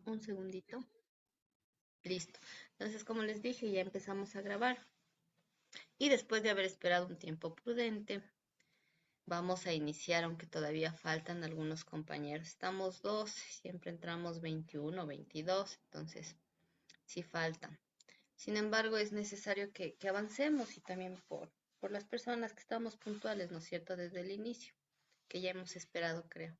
Un segundito. Listo. Entonces, como les dije, ya empezamos a grabar. Y después de haber esperado un tiempo prudente, vamos a iniciar, aunque todavía faltan algunos compañeros. Estamos dos, siempre entramos 21, 22, entonces sí faltan. Sin embargo, es necesario que avancemos y también por las personas que estamos puntuales, ¿no es cierto?, desde el inicio, que ya hemos esperado, creo.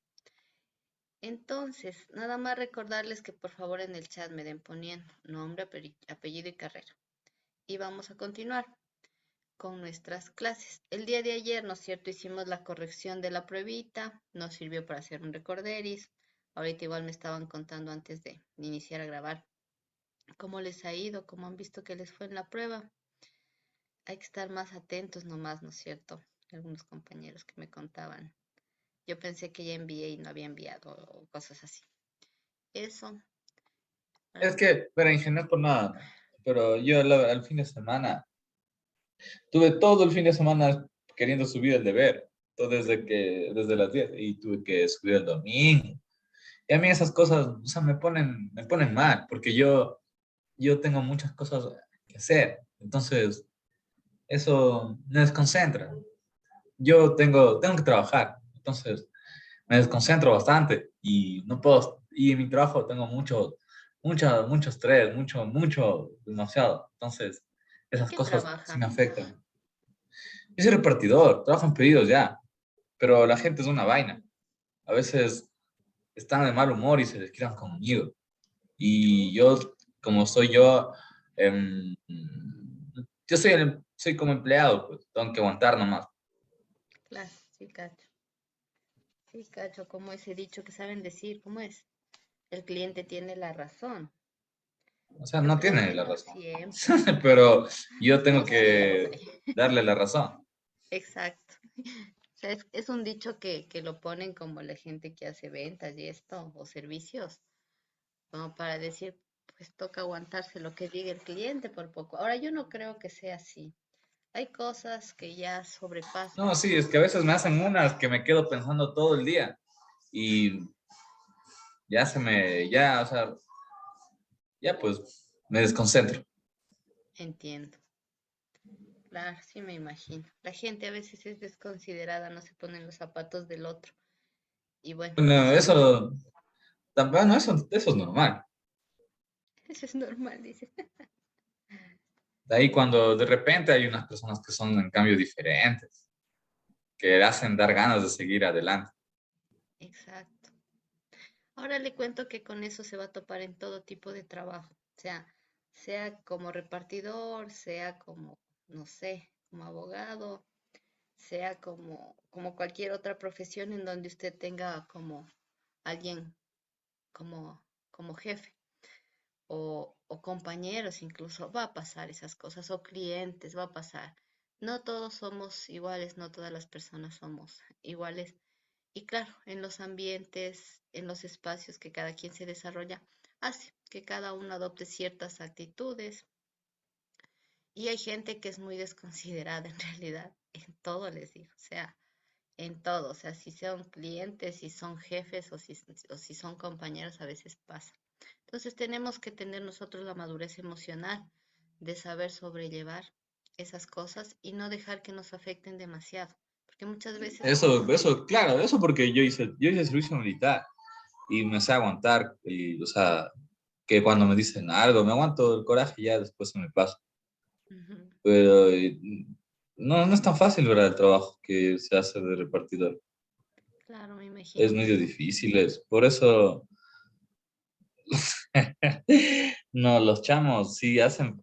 Entonces, nada más recordarles que por favor en el chat me den poniendo nombre, apellido y carrera. Y vamos a continuar con nuestras clases. El día de ayer, ¿no es cierto?, hicimos la corrección de la pruebita, nos sirvió para hacer un recorderis. Ahorita igual me estaban contando antes de iniciar a grabar cómo les ha ido, cómo han visto que les fue en la prueba. Hay que estar más atentos nomás, ¿no es cierto? Algunos compañeros que me contaban. Yo pensé que ya envié y no había enviado o cosas así. Eso. Es que, pero en general por nada, ¿no? Pero yo al fin de semana, tuve todo el fin de semana queriendo subir el deber, todo desde las 10 y tuve que subir el domingo. Y a mí esas cosas, o sea, me ponen mal, porque yo tengo muchas cosas que hacer. Entonces, eso me desconcentra. Yo tengo que trabajar, entonces me desconcentro bastante y no puedo, y en mi trabajo tengo mucho estrés, demasiado. Entonces, ¿De esas qué cosas sí me trabaja? afectan. Yo soy repartidor, trabajo en pedidos ya, pero la gente es una vaina. A veces están de mal humor y se desquitan conmigo. Y yo, como soy yo, em, yo soy como empleado, pues tengo que aguantar nomás. Claro, sí, cacho. Sí, cacho, como ese dicho que saben decir, ¿cómo es? El cliente tiene la razón. O sea, Yo no creo tiene que la no razón, siempre, pero yo tengo no que siempre. darle la razón. Exacto. O sea, es un dicho que lo ponen como la gente que hace ventas y esto, o servicios, como para decir, pues toca aguantarse lo que diga el cliente por poco. Ahora, yo no creo que sea así. Hay cosas que ya No, sobrepasan. sí, es que a veces me hacen unas que me quedo pensando todo el día y o sea, ya pues me desconcentro. Entiendo. Claro, sí me imagino. La gente a veces es desconsiderada, no se pone en los zapatos del otro. Y bueno, Bueno, eso es, bueno, eso es normal. eso es normal, dice. De ahí cuando de repente hay unas personas que son en cambio diferentes, que hacen dar ganas de seguir adelante. Exacto. Ahora le cuento que con eso se va a topar en todo tipo de trabajo. O sea como repartidor, sea como, no sé, como abogado, sea como cualquier otra profesión en donde usted tenga como alguien como jefe. O compañeros incluso, va a pasar esas cosas, o clientes, va a pasar. No todos somos iguales, no todas las personas somos iguales. Y claro, en los ambientes, en los espacios que cada quien se desarrolla, hace que cada uno adopte ciertas actitudes. Y hay gente que es muy desconsiderada en realidad, en todo les digo, o sea, en todo, o sea, si son clientes, si son jefes o si son compañeros, a veces pasa. Entonces tenemos que tener nosotros la madurez emocional de saber sobrellevar esas cosas y no dejar que nos afecten demasiado, porque muchas veces Claro, eso porque yo hice servicio militar y me sé aguantar, y, o sea, que cuando me dicen algo, me aguanto el coraje y ya después se me pasa. ujú, Pero no es tan fácil, ¿verdad? El trabajo que se hace de repartidor. claro, me Es imagino que medio sí. difícil, por eso, no, los chamos sí hacen,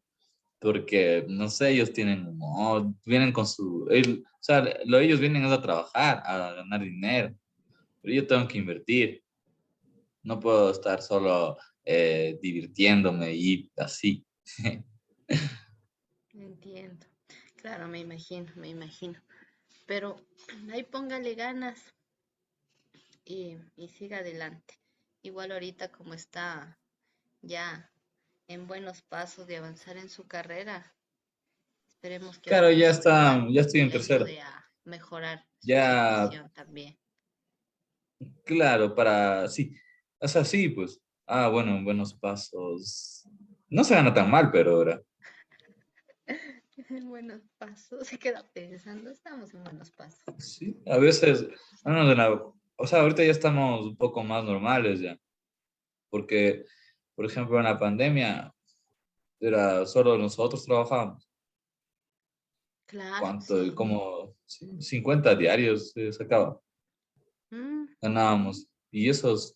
porque, no sé, ellos tienen humor, vienen o sea, ellos vienen es a trabajar, a ganar dinero, pero yo tengo que invertir, no puedo estar solo divirtiéndome y así. Entiendo. Claro, me imagino, me imagino. Pero ahí póngale ganas y siga adelante. Igual ahorita como está ya en buenos pasos de avanzar en su carrera, esperemos que Claro, algún hijo igual ya estoy en le tercero. ayude a mejorar su Ya, situación también. claro, sí, o sea, sí, pues. Ah, bueno, en Buenos Pasos. No se gana tan mal, pero ahora. En buenos pasos, se queda pensando, estamos en buenos pasos. Sí, a veces, bueno, o sea, ahorita ya estamos un poco más normales ya, porque, por ejemplo, en la pandemia era solo nosotros trabajábamos. Claro, ¿Cuánto? sí. Como sí, 50 diarios se sacaba, Mm, ganábamos. Y esos,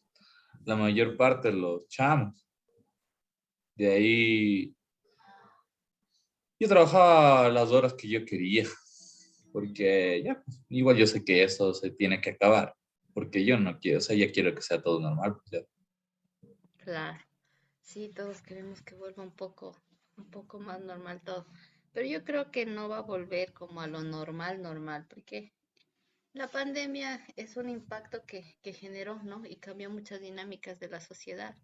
la mayor parte los chamos. De ahí, yo trabajaba las horas que yo quería, porque ya, pues, igual yo sé que eso se tiene que acabar, porque yo no quiero, o sea, ya quiero que sea todo normal, pues ya. claro. Sí, todos queremos que vuelva un poco más normal todo. Pero yo creo que no va a volver como a lo normal, normal, porque la pandemia es un impacto que generó, ¿no? Y cambió muchas dinámicas de la sociedad.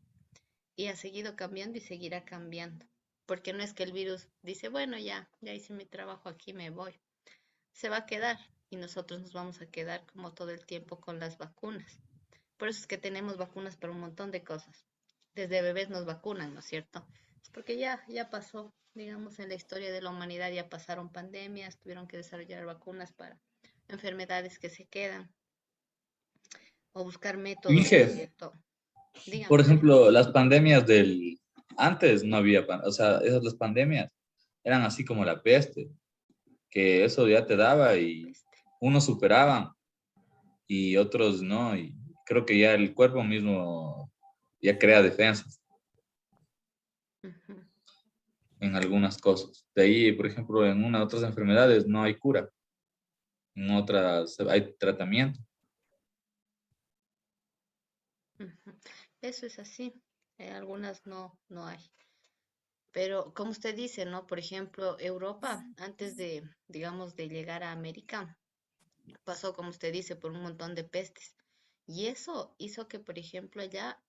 Y ha seguido cambiando y seguirá cambiando. Porque no es que el virus dice, bueno, ya hice mi trabajo aquí, me voy. Se va a quedar y nosotros nos vamos a quedar como todo el tiempo con las vacunas. Por eso es que tenemos vacunas para un montón de cosas. Desde bebés nos vacunan, ¿no es cierto? Es porque ya pasó, digamos, en la historia de la humanidad ya pasaron pandemias, tuvieron que desarrollar vacunas para enfermedades que se quedan o buscar métodos, ¿no es Dije, cierto? por Dígame. ejemplo, las pandemias del... Antes no había, o sea, esas las pandemias eran así como la peste, que eso ya te daba y Peste. unos superaban y otros no, y creo que ya el cuerpo mismo ya crea defensas Ujú, en algunas cosas. De ahí, por ejemplo, en otras enfermedades no hay cura, en otras hay tratamiento. ujú. Eso es así. Algunas no hay. Pero como usted dice, ¿no? Por ejemplo, Europa, antes de, digamos, de llegar a América, pasó, como usted dice, por un montón de pestes. Y eso hizo que, por ejemplo, allá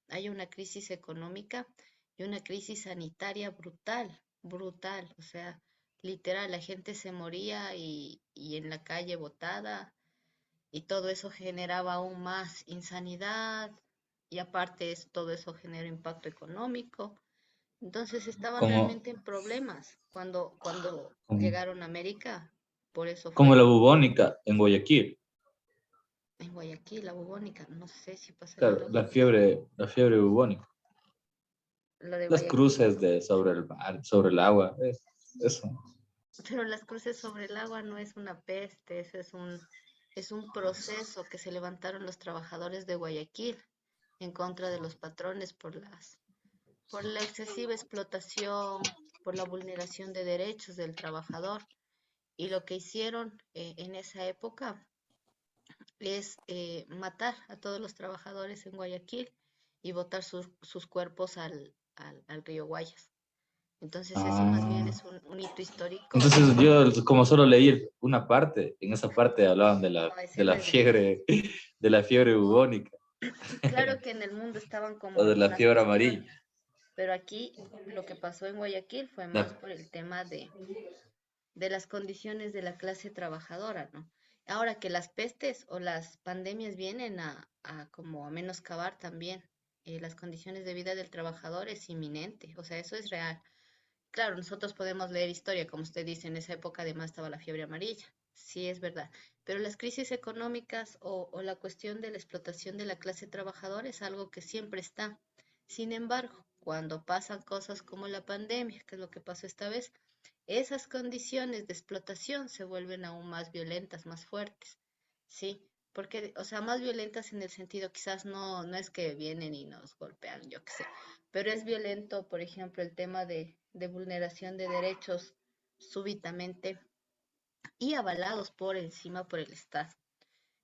haya una crisis económica y una crisis sanitaria brutal, brutal. O sea, literal, la gente se moría y en la calle botada y todo eso generaba aún más insanidad y aparte todo eso generó impacto económico. Entonces estaban Como, realmente en problemas cuando como, llegaron a América. Por eso como fue la bubónica en Guayaquil. en Guayaquil, la bubónica. No sé si pasaría Claro, lo mismo. la fiebre bubónica. Lo de Las Guayaquil. cruces de sobre el mar, sobre el agua, eso. Pero las cruces sobre el agua no es una peste, eso es un proceso que se levantaron los trabajadores de Guayaquil en contra de los patrones por la excesiva explotación, por la vulneración de derechos del trabajador. Y lo que hicieron en esa época es matar a todos los trabajadores en Guayaquil y botar sus cuerpos al río Guayas. Entonces eso más bien Ah. es un hito histórico. Entonces yo como solo leí una parte, en esa parte hablaban No, ese no es de verdad. de la fiebre bubónica Claro que en el mundo estaban como o de la algunas fiebre amarilla. cuestiones, pero aquí lo que pasó en Guayaquil fue más La- por el tema de las condiciones de la clase trabajadora, ¿no? Ahora que las pestes o las pandemias vienen a como a menoscabar también las condiciones de vida del trabajador es inminente, o sea, eso es real. Claro, nosotros podemos leer historia, como usted dice, en esa época además estaba la fiebre amarilla, sí es verdad, pero las crisis económicas o la cuestión de la explotación de la clase trabajadora es algo que siempre está. Sin embargo, cuando pasan cosas como la pandemia, que es lo que pasó esta vez, esas condiciones de explotación se vuelven aún más violentas, más fuertes, ¿sí? Porque, o sea, más violentas en el sentido, quizás no es que vienen y nos golpean, yo qué sé, pero es violento, por ejemplo, el tema de vulneración de derechos súbitamente y avalados por encima por el Estado.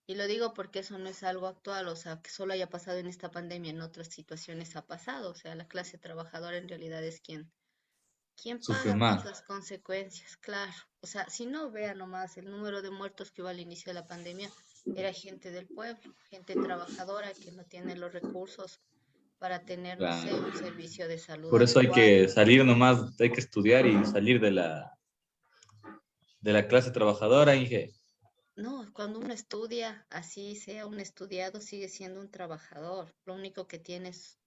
Y lo digo porque eso no es algo actual, o sea, que solo haya pasado en esta pandemia, en otras situaciones ha pasado, o sea, la clase trabajadora en realidad es quien Sufre paga pues más. las consecuencias, claro. O sea, si no vea nomás el número de muertos que hubo al inicio de la pandemia, era gente del pueblo, gente trabajadora que no tiene los recursos para tener, no sé, un Claro. servicio de salud Por eso hay adecuado. que salir nomás, hay que estudiar y salir de la clase trabajadora, Inge. No, cuando uno estudia, así sea un estudiado, sigue siendo un trabajador. Lo único que tienes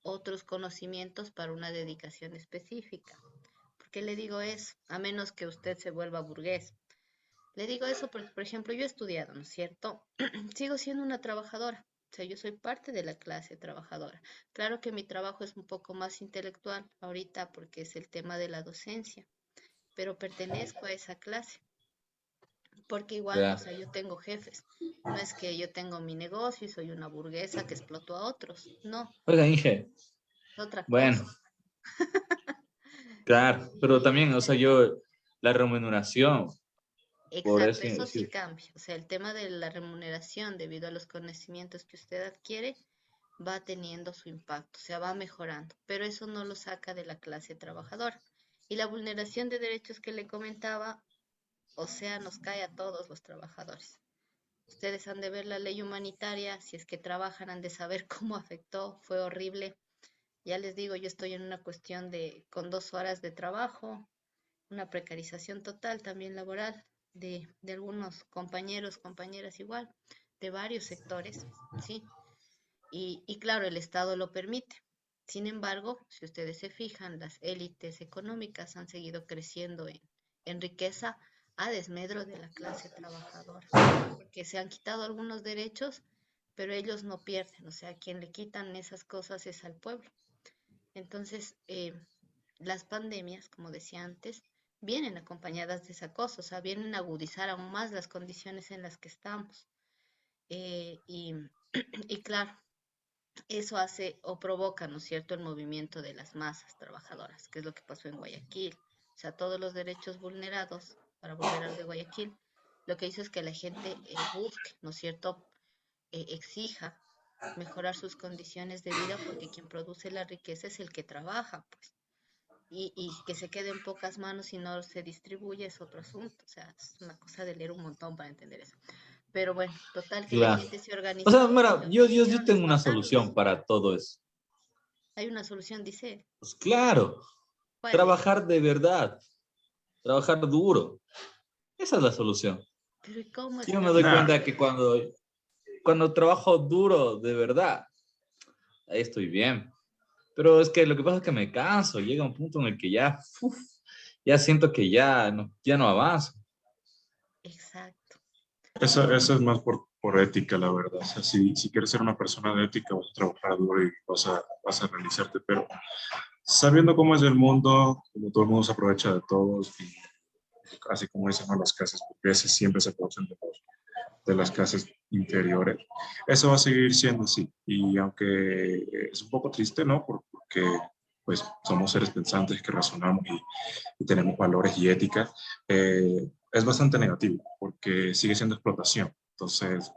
otros conocimientos para una dedicación específica. ¿Por qué le digo eso? A menos que usted se vuelva burgués. Le digo eso porque, por ejemplo, yo he estudiado, ¿no es cierto? Sigo siendo una trabajadora. O sea, yo soy parte de la clase trabajadora. Claro que mi trabajo es un poco más intelectual ahorita porque es el tema de la docencia, pero pertenezco a esa clase. Porque igual, o Ya. sea, yo tengo jefes. No es que yo tengo mi negocio y soy una burguesa que exploto a otros. No, Oiga, Inge, es otra bueno, cosa. claro, pero Y también, o sea, yo, la remuneración, por exacto, eso, eso sí sí, cambia. O sea, el tema de la remuneración debido a los conocimientos que usted adquiere va teniendo su impacto, o sea, va mejorando, pero eso no lo saca de la clase trabajadora. Y la vulneración de derechos que le comentaba, o sea, nos cae a todos los trabajadores. Ustedes han de ver la ley humanitaria, si es que trabajan, han de saber cómo afectó, fue horrible. Ya les digo, yo estoy en una cuestión de con 2 horas de trabajo, una precarización total también laboral de algunos compañeros, compañeras igual, de varios sectores, ¿sí? Y claro, el Estado lo permite. Sin embargo, si ustedes se fijan, las élites económicas han seguido creciendo en riqueza a desmedro de la clase trabajadora, porque se han quitado algunos derechos, pero ellos no pierden, o sea, quien le quitan esas cosas es al pueblo. Entonces, las pandemias, como decía antes, vienen acompañadas de esa cosa, o sea, vienen a agudizar aún más las condiciones en las que estamos. Eh, y, y claro, eso hace o provoca, ¿no es cierto?, el movimiento de las masas trabajadoras, que es lo que pasó en Guayaquil. O sea, todos los derechos vulnerados, para volver al de Guayaquil, lo que hizo es que la gente busque, ¿no es cierto?, exija mejorar sus condiciones de vida porque quien produce la riqueza es el que trabaja, pues. Y que se quede en pocas manos y no se distribuye es otro asunto. O sea, es una cosa de leer un montón para entender eso. Pero bueno, total que la claro. gente se O sea, organizó, mira, pidió yo pensiones, tengo una votarlos. solución para todo eso. Hay una solución, dice. Pues claro, ¿Cuál es? trabajar de verdad, trabajar duro. Esa es la solución. Pero ¿y cómo es Yo me doy Nah, trabajar cuenta de que verdad? cuando trabajo duro de verdad, ahí estoy bien. Pero es que lo que pasa es que me canso, llega un punto en el que ya, ya siento que ya no avanzo. Exacto. eso es más por ética, la verdad. O sea, si quieres ser una persona de ética, vas a trabajar duro y vas a realizarte, pero sabiendo cómo es el mundo, como todo el mundo se aprovecha de todos, y así como dicen, ¿no? Las clases burguesas siempre se aprovechan de las clases inferiores. Eso va a seguir siendo así. Y aunque es un poco triste, ¿no? Porque pues somos seres pensantes que razonamos y tenemos valores y ética, es bastante negativo porque sigue siendo explotación. Entonces,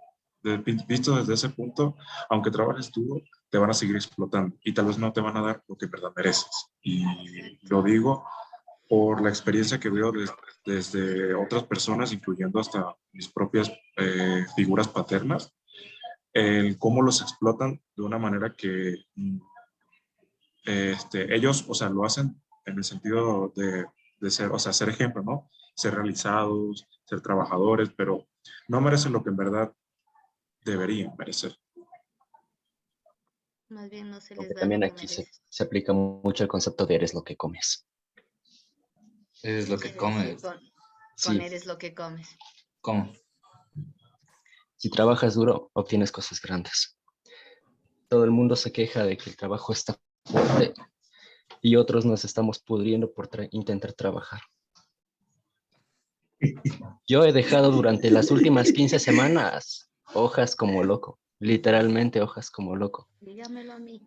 visto desde ese punto, aunque trabajes duro, te van a seguir explotando y tal vez no te van a dar lo que en verdad mereces. Y Exacto. lo digo por la experiencia que veo desde otras personas, incluyendo hasta mis propias figuras paternas, el cómo los explotan de una manera que ellos, o sea, lo hacen en el sentido de ser, o sea, ser ejemplo, ¿no? Ser realizados, ser trabajadores, pero no merecen lo que en verdad deberían merecer. Más bien no se les Aunque da lo también que aquí merecen. se aplica mucho el concepto de eres lo que comes. Es ¿Qué lo que quiere decir comes. con Sí, eres lo que comes? ¿Cómo? si trabajas duro, obtienes cosas grandes. Todo el mundo se queja de que el trabajo está fuerte y otros nos estamos pudriendo por intentar trabajar. Yo he dejado durante las últimas 15 semanas hojas como loco, literalmente hojas como loco. Dígamelo a mí.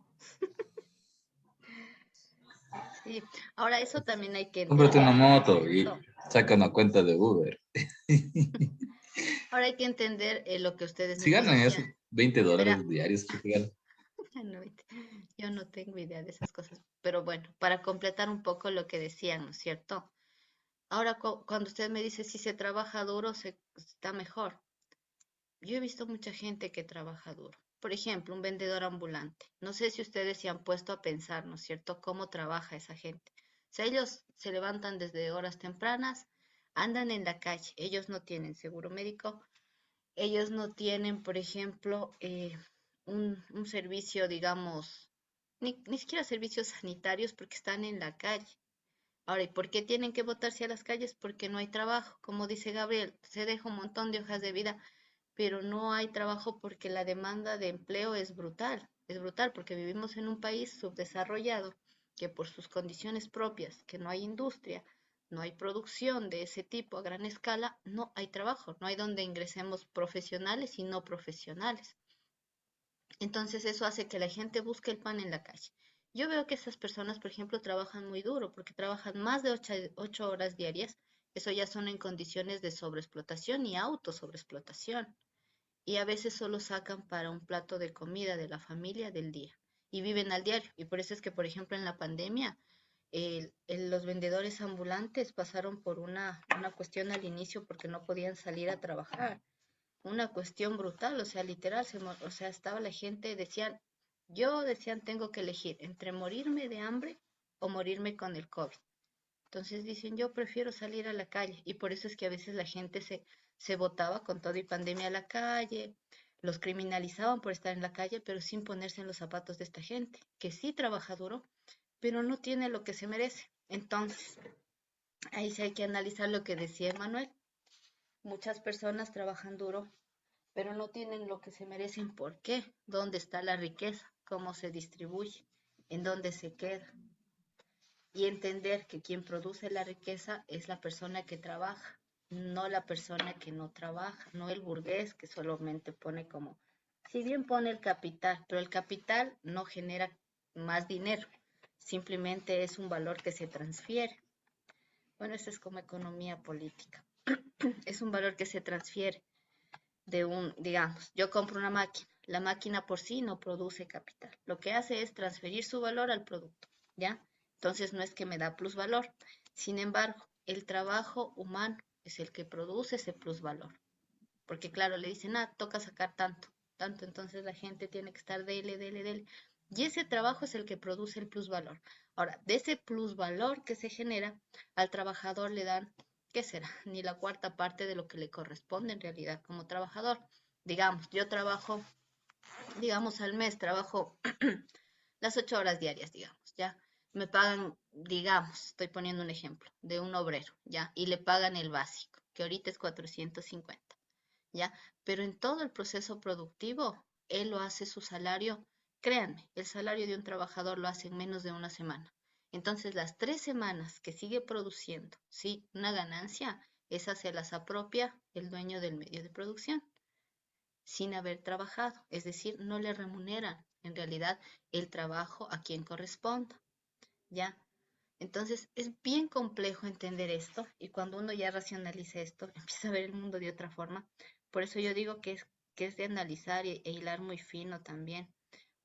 Sí. Ahora, eso también hay que Cómprate una entender, ¿no es moto y cierto? saca una cuenta de Uber. Ahora hay que entender lo que ustedes Si me ganan esos decían. $20 Verá, diarios que te ganan. no, yo no tengo idea de esas cosas, pero bueno, para completar un poco lo que decían, ¿no es cierto? Ahora, cuando usted me dice si se trabaja duro, se está mejor. Yo he visto mucha gente que trabaja duro. Por ejemplo, un vendedor ambulante. No sé si ustedes se han puesto a pensar, ¿no es cierto?, cómo trabaja esa gente. O sea, ellos se levantan desde horas tempranas, andan en la calle, ellos no tienen seguro médico, ellos no tienen, por ejemplo, un servicio, digamos, ni siquiera servicios sanitarios porque están en la calle. Ahora, ¿y por qué tienen que botarse a las calles? Porque no hay trabajo. Como dice Gabriel, se deja un montón de hojas de vida, pero no hay trabajo porque la demanda de empleo es brutal porque vivimos en un país subdesarrollado que por sus condiciones propias, que no hay industria, no hay producción de ese tipo a gran escala, no hay trabajo, no hay donde ingresemos profesionales y no profesionales. Entonces eso hace que la gente busque el pan en la calle. Yo veo que esas personas, por ejemplo, trabajan muy duro porque trabajan más de 8 horas diarias. Eso ya son en condiciones de sobreexplotación y autosobreexplotación. Y a veces solo sacan para un plato de comida de la familia del día. Y viven al diario. Y por eso es que, por ejemplo, en la pandemia, los vendedores ambulantes pasaron por una cuestión al inicio porque no podían salir a trabajar, una cuestión brutal, o sea, literal, o sea, estaba la gente, decían, tengo que elegir entre morirme de hambre o morirme con el COVID. Entonces dicen, yo prefiero salir a la calle, y por eso es que a veces la gente se botaba con todo y pandemia a la calle, los criminalizaban por estar en la calle, pero sin ponerse en los zapatos de esta gente, que sí trabaja duro, pero no tiene lo que se merece. Entonces, ahí sí hay que analizar lo que decía Emanuel. Muchas personas trabajan duro, pero no tienen lo que se merecen. ¿Por qué? ¿Dónde está la riqueza? ¿Cómo se distribuye? ¿En dónde se queda? Y entender que quien produce la riqueza es la persona que trabaja, no la persona que no trabaja, no el burgués que solamente pone como, si bien pone el capital, pero el capital no genera más dinero, simplemente es un valor que se transfiere. Bueno, eso es como economía política. Es un valor que se transfiere digamos, yo compro una máquina. La máquina por sí no produce capital. Lo que hace es transferir su valor al producto, ¿ya? Entonces no es que me da plusvalor. Sin embargo, el trabajo humano es el que produce ese plusvalor. Porque claro, le dicen, toca sacar tanto, tanto, entonces la gente tiene que estar dele, dele, dele. Y ese trabajo es el que produce el plusvalor. Ahora, de ese plusvalor que se genera, al trabajador le dan, ¿qué será? Ni la cuarta parte de lo que le corresponde en realidad como trabajador. Digamos, yo trabajo, digamos, al mes trabajo las 8 horas diarias, digamos, ¿ya? Me pagan, digamos, estoy poniendo un ejemplo, de un obrero, ¿ya? Y le pagan el básico, que ahorita es 450. ¿Ya? Pero en todo el proceso productivo, él lo hace su salario, créanme, el salario de un trabajador lo hace en menos de una semana. Entonces, las 3 semanas que sigue produciendo, ¿sí? Una ganancia, esa se las apropia el dueño del medio de producción, sin haber trabajado, es decir, no le remuneran en realidad el trabajo a quien corresponda, ¿ya? Entonces, es bien complejo entender esto y cuando uno ya racionaliza esto, empieza a ver el mundo de otra forma. Por eso yo digo que es de analizar e hilar muy fino también,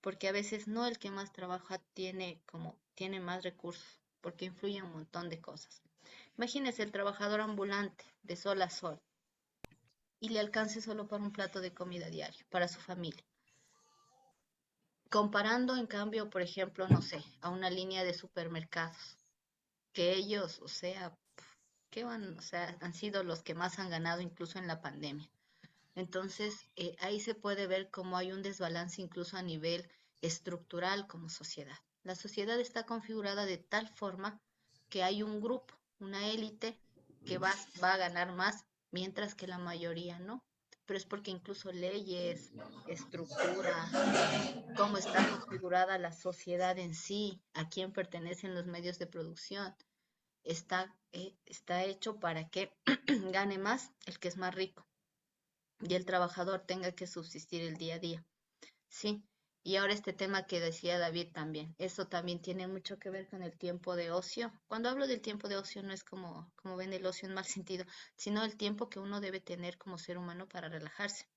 porque a veces no el que más trabaja tiene más recursos, porque influye un montón de cosas. Imagínese el trabajador ambulante de sol a sol y le alcance solo para un plato de comida diario, para su familia. Comparando, en cambio, por ejemplo, no sé, a una línea de supermercados, que ellos, o sea, o sea, han sido los que más han ganado incluso en la pandemia. Entonces, ahí se puede ver cómo hay un desbalance incluso a nivel estructural como sociedad. La sociedad está configurada de tal forma que hay un grupo, una élite que va a ganar más, mientras que la mayoría no. Pero es porque incluso leyes, estructura, cómo está configurada la sociedad en sí, a quién pertenecen los medios de producción, está hecho para que gane más el que es más rico y el trabajador tenga que subsistir el día a día. Sí, y ahora este tema que decía David también, eso también tiene mucho que ver con el tiempo de ocio. Cuando hablo del tiempo de ocio no es como ven el ocio en mal sentido, sino el tiempo que uno debe tener como ser humano para relajarse.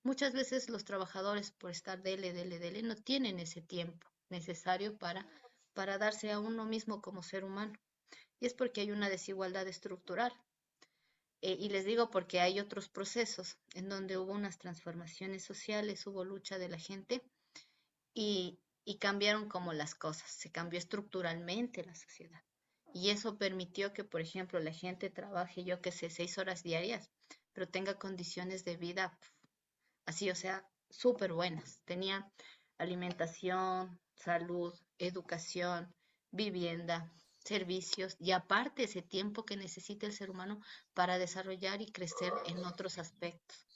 Muchas veces los trabajadores por estar dele, dele, dele, no tienen ese tiempo necesario para darse a uno mismo como ser humano. Y es porque hay una desigualdad estructural. Y les digo porque hay otros procesos en donde hubo unas transformaciones sociales, hubo lucha de la gente y cambiaron como las cosas, se cambió estructuralmente la sociedad. Y eso permitió que, por ejemplo, la gente trabaje, yo qué sé, 6 horas diarias, pero tenga condiciones de vida así, o sea, súper buenas. alimentación, salud, educación, vivienda, servicios y aparte ese tiempo que necesita el ser humano para desarrollar y crecer en otros aspectos.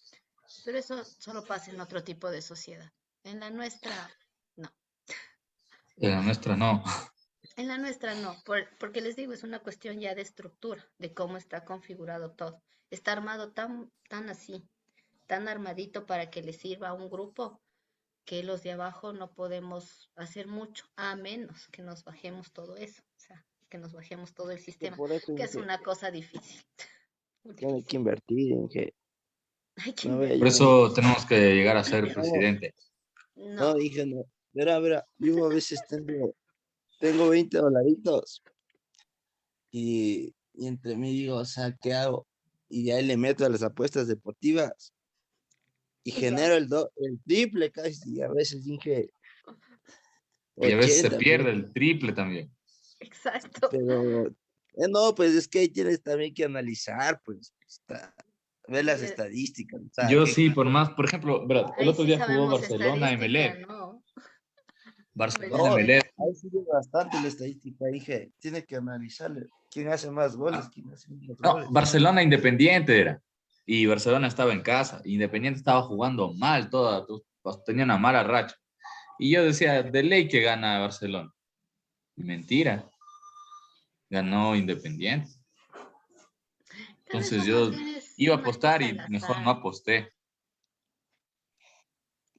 Pero eso solo pasa en otro tipo de sociedad. En la nuestra, no. En la nuestra no. En la nuestra no, porque les digo, es una cuestión ya de estructura, de cómo está configurado todo. Está armado tan así, tan armadito para que le sirva a un grupo que los de abajo no podemos hacer mucho, a menos que nos bajemos todo eso, o sea, que nos bajemos todo el Que sistema, por eso que es dije, una cosa difícil, muy tiene que difícil. invertir, dije, Hay que no ve, Por invertir. eso tenemos que llegar a ser no, presidente. no, No, dije, no, verá, yo a veces tengo 20 dolaritos y entre mí digo, o sea, ¿qué hago? Y de ahí le meto a las apuestas deportivas y ya, genero el triple casi, y a veces dije Y a veces se 80 pues, pierde el triple también. exacto. pero no, pues es que ahí tienes también que analizar, pues, ver las Y, estadísticas, o sea, Yo sí, por más, por ejemplo, ¿verdad? El ahí otro sí día jugó sabemos Barcelona estadística, Emelec. ¿no? Barcelona no, Emelec. ahí sigue bastante la estadística, dije, tiene que analizarle quién hace más goles, quién hace menos No, goles. Barcelona Independiente era. Y Barcelona estaba en casa. Independiente estaba jugando mal tenía una mala racha. Y yo decía, de ley que gana Barcelona. Y mentira, ganó Independiente. Tal vez Entonces vos más yo bien es iba a una apostar cosa al y mejor no azar. aposté.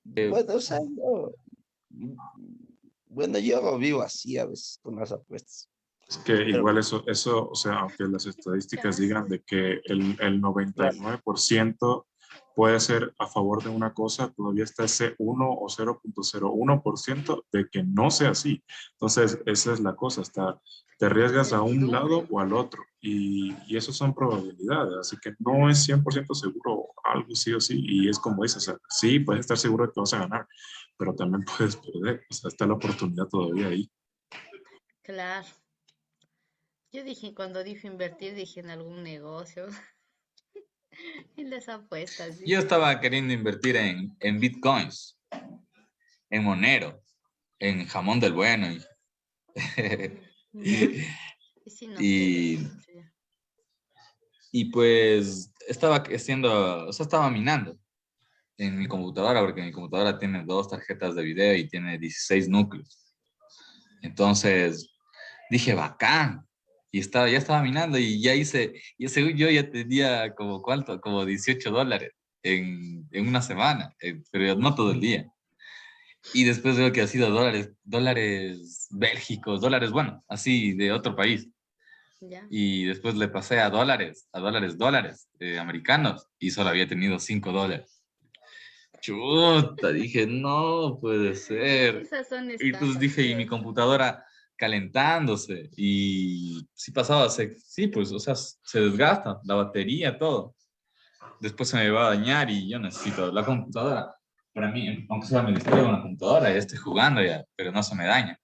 Bueno, o sea, bueno, yo lo vivo así a veces con las apuestas. Es que Pero, igual eso, o sea, aunque las estadísticas Casi. digan de que el claro, 99% puede ser a favor de una cosa, todavía está ese 1 o 0,01% de que no sea así. Entonces, esa es la cosa, te arriesgas a un lado Incertidumbre. o al otro y eso son probabilidades, así que no es 100% seguro algo sí o sí, y es como dices, o sea, sí, puedes estar seguro de que vas a ganar, pero también puedes perder, o sea, está la oportunidad todavía ahí. Claro. Yo dije, cuando dije invertir, dije en algún negocio. En las apuestas, Yo dije. estaba queriendo invertir en bitcoins, en Monero, en jamón del bueno. Ya. Y sí, no sé de Y, mucho ya. y pues estaba haciendo, o sea, estaba minando en mi computadora, porque mi computadora tiene 2 tarjetas de video y tiene 16 núcleos. Entonces dije, bacán. Y ya estaba minando y y según yo ya tenía como cuánto, como $18 en una semana, pero no todo el día. Y después veo que ha sido dólares bélgicos, dólares, bueno, así de otro país. Ya. Y después le pasé a dólares americanos y solo había tenido $5. Chuta, dije, no puede ser. Esas son Y entonces estafas, dije, y mi creo. computadora calentándose. Y sí pasaba, sí, pues, o sea, se desgasta la batería, todo. Después se me va a dañar y yo necesito la computadora. Para mí, aunque sea me distraigo una computadora, ya estoy jugando ya, pero no se me daña.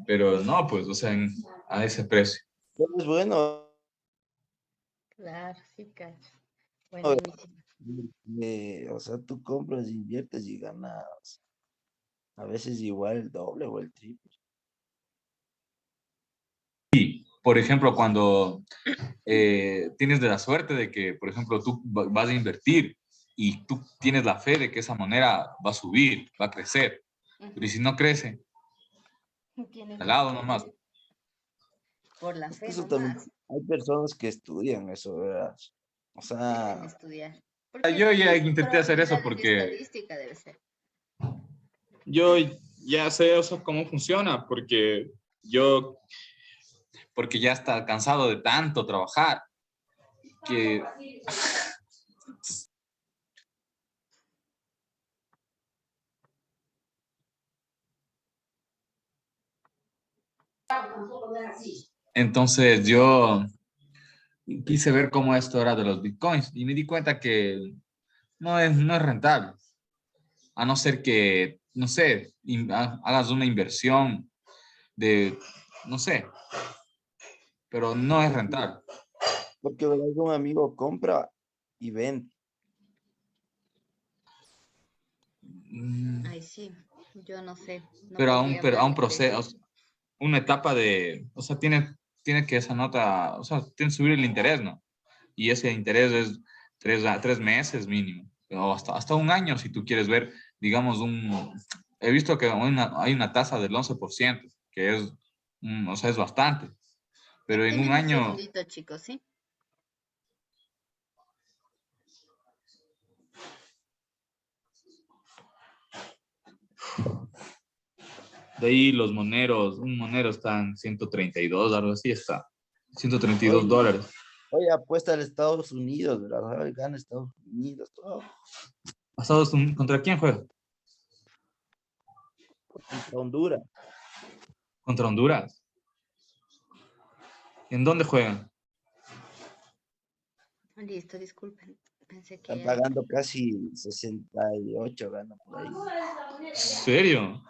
Pero no, pues, o sea, a ese precio. pero es bueno, Claro, sí, cacho. Buenísimo. o sea, tú compras, inviertes y ganas a veces igual el doble o el triple. Por ejemplo, cuando tienes de la suerte de que, por ejemplo, tú vas a invertir y tú tienes la fe de que esa moneda va a subir, va a crecer. Pero ¿y si no crece? Tienes Al que lado nomás. invertir por la Es que fe eso también, nomás. hay personas que estudian eso, ¿verdad? O Deben sea, estudiar. Porque Yo ya es intenté hacer eso probabilidades y porque estadística debe ser. yo ya sé eso cómo funciona, yo, porque ya está cansado de tanto trabajar, que entonces yo quise ver cómo esto era de los bitcoins y me di cuenta que no es rentable, a no ser que, no sé, hagas una inversión de, no sé, pero no es porque, rentable. porque ¿verdad? Un amigo compra y vende. Ay, sí, yo no sé, no pero podría pero a un hablarles de eso. proceso, una etapa de, o sea, tiene que esa nota, o sea, tiene que subir el interés, ¿no? Y ese interés es 3 meses mínimo, o hasta un año si tú quieres ver, digamos, he visto que hay una tasa del 11%, que es, o sea, es bastante, pero en un Denme un año, segundito, chicos, ¿sí? de ahí un monero está en 132, algo así está, 132 Hoy, dólares. hoy apuesta al Estados Unidos, ¿verdad? Hoy gana Estados Unidos, todo ¿Contra quién juega? contra Honduras. Contra Honduras. ¿En dónde juegan? Listo, disculpen. Pensé Están que algo. pagando casi 68, gana por ahí. ¿En serio?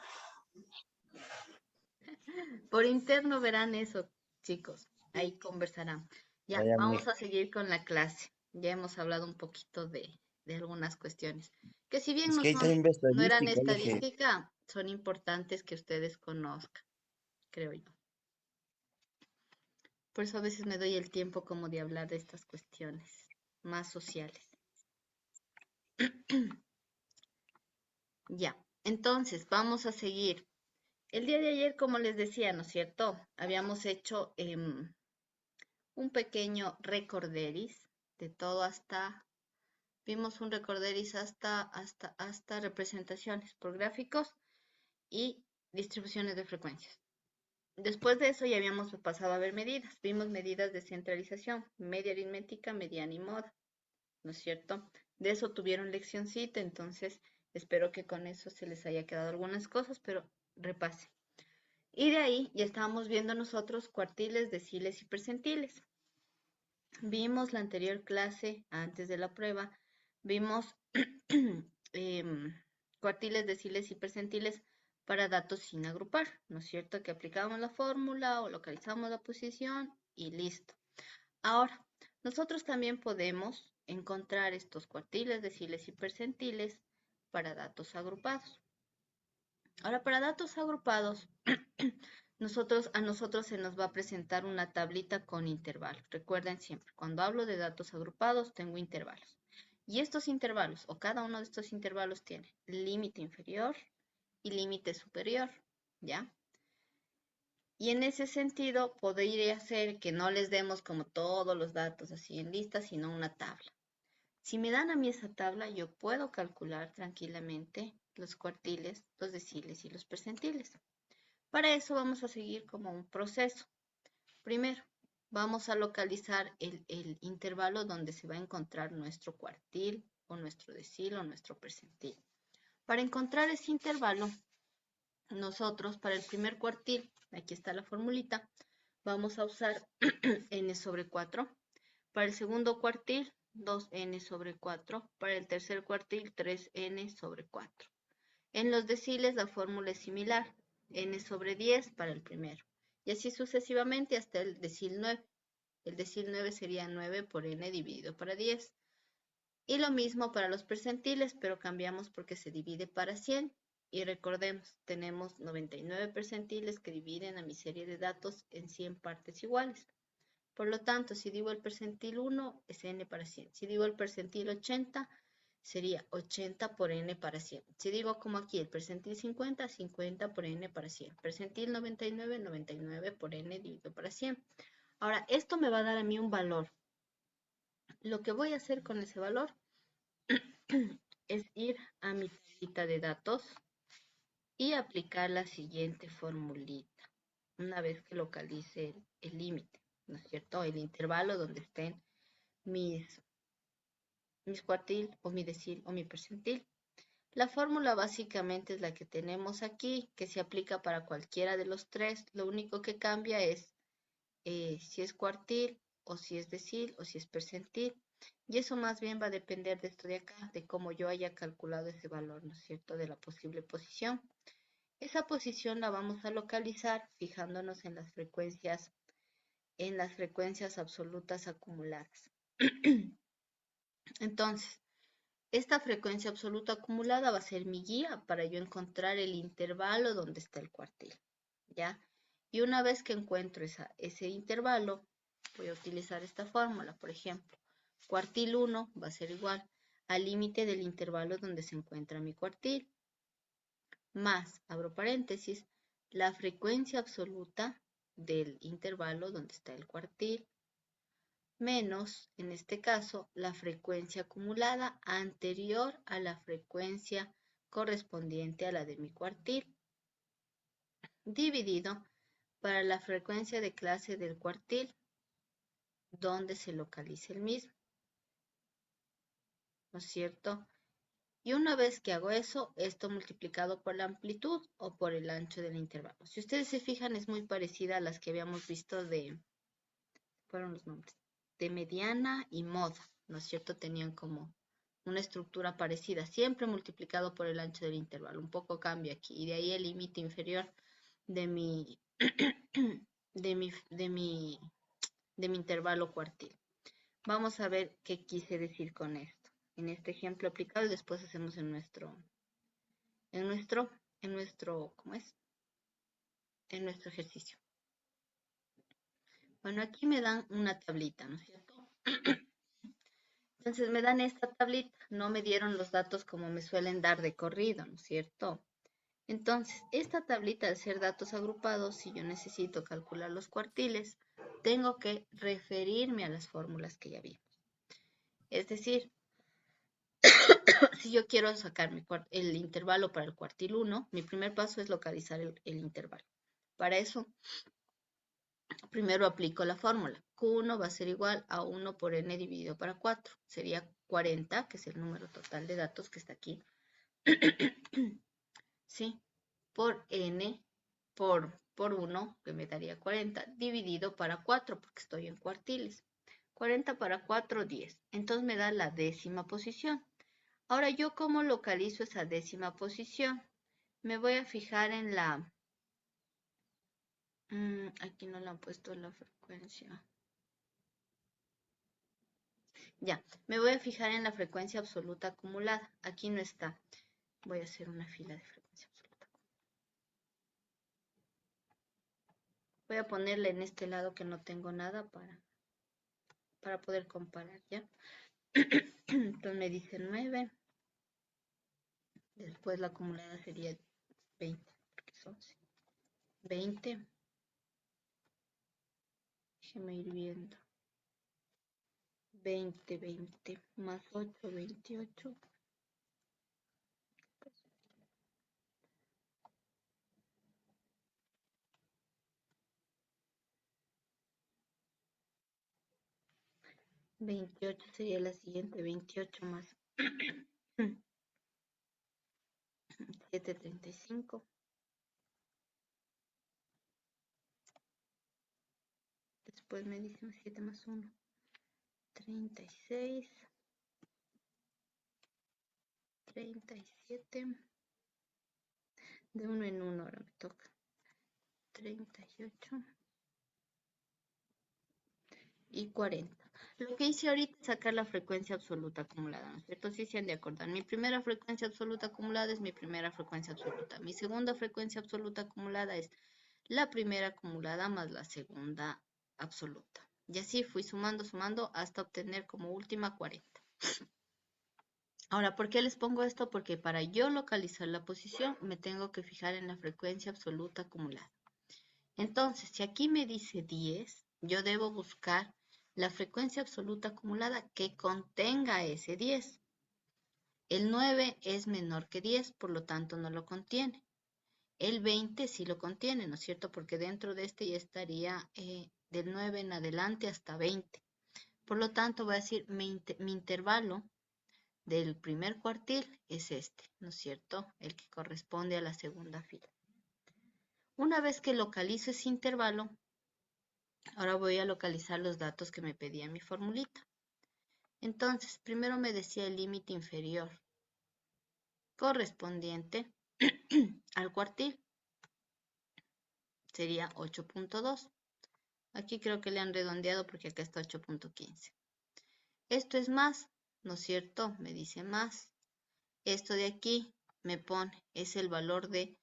Por interno verán eso, chicos. Ahí conversarán. Ya, Vaya vamos mijo. a seguir con la clase. Ya hemos hablado un poquito de algunas cuestiones, que si bien Es que ahí también ve no eran estadística, le dije, estadística, son importantes que ustedes conozcan, creo yo. Por eso a veces me doy el tiempo como de hablar de estas cuestiones más sociales. Ya, entonces vamos a seguir. El día de ayer, como les decía, ¿no es cierto? Habíamos hecho un pequeño recorderis de todo hasta, vimos un recorderis hasta representaciones por gráficos y distribuciones de frecuencias. Después de eso ya habíamos pasado a ver medidas. Vimos medidas de centralización, media aritmética, mediana y moda, ¿no es cierto? De eso tuvieron leccioncita, entonces espero que con eso se les haya quedado algunas cosas, pero repase. Y de ahí ya estábamos viendo nosotros cuartiles, deciles y percentiles. Vimos la anterior clase, antes de la prueba, vimos cuartiles, deciles y percentiles para datos sin agrupar, ¿no es cierto? Que aplicamos la fórmula o localizamos la posición y listo. Ahora, nosotros también podemos encontrar estos cuartiles, deciles y percentiles para datos agrupados. Ahora, para datos agrupados, a nosotros se nos va a presentar una tablita con intervalos. Recuerden siempre, cuando hablo de datos agrupados, tengo intervalos. Y estos intervalos, o cada uno de estos intervalos tiene límite inferior y límite superior, ¿ya? Y en ese sentido, podría ser que no les demos como todos los datos así en lista, sino una tabla. Si me dan a mí esa tabla, yo puedo calcular tranquilamente los cuartiles, los deciles y los percentiles. Para eso vamos a seguir como un proceso. Primero, vamos a localizar el intervalo donde se va a encontrar nuestro cuartil o nuestro decil o nuestro percentil. Para encontrar ese intervalo, nosotros para el primer cuartil, aquí está la formulita, vamos a usar n sobre 4. Para el segundo cuartil, 2n sobre 4. Para el tercer cuartil, 3n sobre 4. En los deciles la fórmula es similar, n sobre 10 para el primero. Y así sucesivamente hasta el decil 9. El decil 9 sería 9 por n dividido para 10. Y lo mismo para los percentiles, pero cambiamos porque se divide para 100. Y recordemos, tenemos 99 percentiles que dividen a mi serie de datos en 100 partes iguales. Por lo tanto, si digo el percentil 1, es n para 100. Si digo el percentil 80, sería 80 por n para 100. Si digo como aquí el percentil 50, 50 por n para 100. Percentil 99, 99 por n dividido para 100. Ahora, esto me va a dar a mí un valor. Lo que voy a hacer con ese valor es ir a mi tablita de datos y aplicar la siguiente formulita. Una vez que localice el límite, ¿no es cierto? El intervalo donde estén mis cuartil o mi decil o mi percentil. La fórmula básicamente es la que tenemos aquí, que se aplica para cualquiera de los tres. Lo único que cambia es si es cuartil o si es decil o si es percentil. Y eso más bien va a depender de esto de acá, de cómo yo haya calculado ese valor, ¿no es cierto?, de la posible posición. Esa posición la vamos a localizar fijándonos en las frecuencias absolutas acumuladas. Entonces, Esta frecuencia absoluta acumulada va a ser mi guía para yo encontrar el intervalo donde está el cuartil, ¿ya? Y una vez que encuentro ese intervalo, voy a utilizar esta fórmula, por ejemplo. Cuartil 1 va a ser igual al límite del intervalo donde se encuentra mi cuartil, más, abro paréntesis, la frecuencia absoluta del intervalo donde está el cuartil, menos, en este caso, la frecuencia acumulada anterior a la frecuencia correspondiente a la de mi cuartil, dividido para la frecuencia de clase del cuartil, donde se localiza el mismo, ¿no es cierto? Y una vez que hago eso, esto multiplicado por la amplitud o por el ancho del intervalo. Si ustedes se fijan, es muy parecida a las que habíamos visto fueron los nombres, de mediana y moda, ¿no es cierto? Tenían como una estructura parecida, siempre multiplicado por el ancho del intervalo. Un poco cambia aquí, y de ahí el límite inferior de mi, de mi intervalo cuartil. Vamos a ver qué quise decir con esto. En este ejemplo aplicado y después hacemos ¿cómo es? En nuestro ejercicio. Bueno, aquí me dan una tablita, ¿no es cierto? Entonces me dan esta tablita, no me dieron los datos como me suelen dar de corrido, ¿no es cierto? Entonces, esta tablita, al ser datos agrupados, si yo necesito calcular los cuartiles, tengo que referirme a las fórmulas que ya vimos. Es decir, si yo quiero sacar el intervalo para el cuartil 1, mi primer paso es localizar el intervalo. Para eso, primero aplico la fórmula. Q1 va a ser igual a 1 por n dividido para 4. Sería 40, que es el número total de datos que está aquí. ¿Sí? Por n por 1, que me daría 40, dividido para 4, porque estoy en cuartiles. 40 para 4, 10. Entonces me da la décima posición. Ahora, ¿yo cómo localizo esa décima posición? Me voy a fijar en la... aquí no le han puesto la frecuencia. Ya, me voy a fijar en la frecuencia absoluta acumulada. Aquí no está. Voy a hacer una fila de frecuencia absoluta. Voy a ponerle en este lado que no tengo nada para poder comparar, ¿ya? Entonces me dice 9. Después la acumulada sería 20, porque son 20. Déjeme ir viendo. 20 más 8, 28. $28 sería la siguiente, 28 más 7, 35. Después me dicen 7 más 1, 36. 37. De uno en uno ahora me toca. 38. Y 40. Lo que hice ahorita es sacar la frecuencia absoluta acumulada, ¿no es cierto? Sí se han de acordar. Mi primera frecuencia absoluta acumulada es mi primera frecuencia absoluta. Mi segunda frecuencia absoluta acumulada es la primera acumulada más la segunda absoluta. Y así fui sumando hasta obtener como última 40. Ahora, ¿por qué les pongo esto? Porque para yo localizar la posición me tengo que fijar en la frecuencia absoluta acumulada. Entonces, si aquí me dice 10, yo debo buscar la frecuencia absoluta acumulada que contenga ese 10. El 9 es menor que 10, por lo tanto no lo contiene. El 20 sí lo contiene, ¿no es cierto? Porque dentro de este ya estaría del 9 en adelante hasta 20. Por lo tanto, voy a decir mi intervalo del primer cuartil es este, ¿no es cierto? El que corresponde a la segunda fila. Una vez que localizo ese intervalo, ahora voy a localizar los datos que me pedía mi formulita. Entonces, primero me decía el límite inferior correspondiente al cuartil. Sería 8.2. Aquí creo que le han redondeado porque acá está 8.15. Esto es más, ¿no es cierto? Me dice más esto de aquí me pone, es el valor de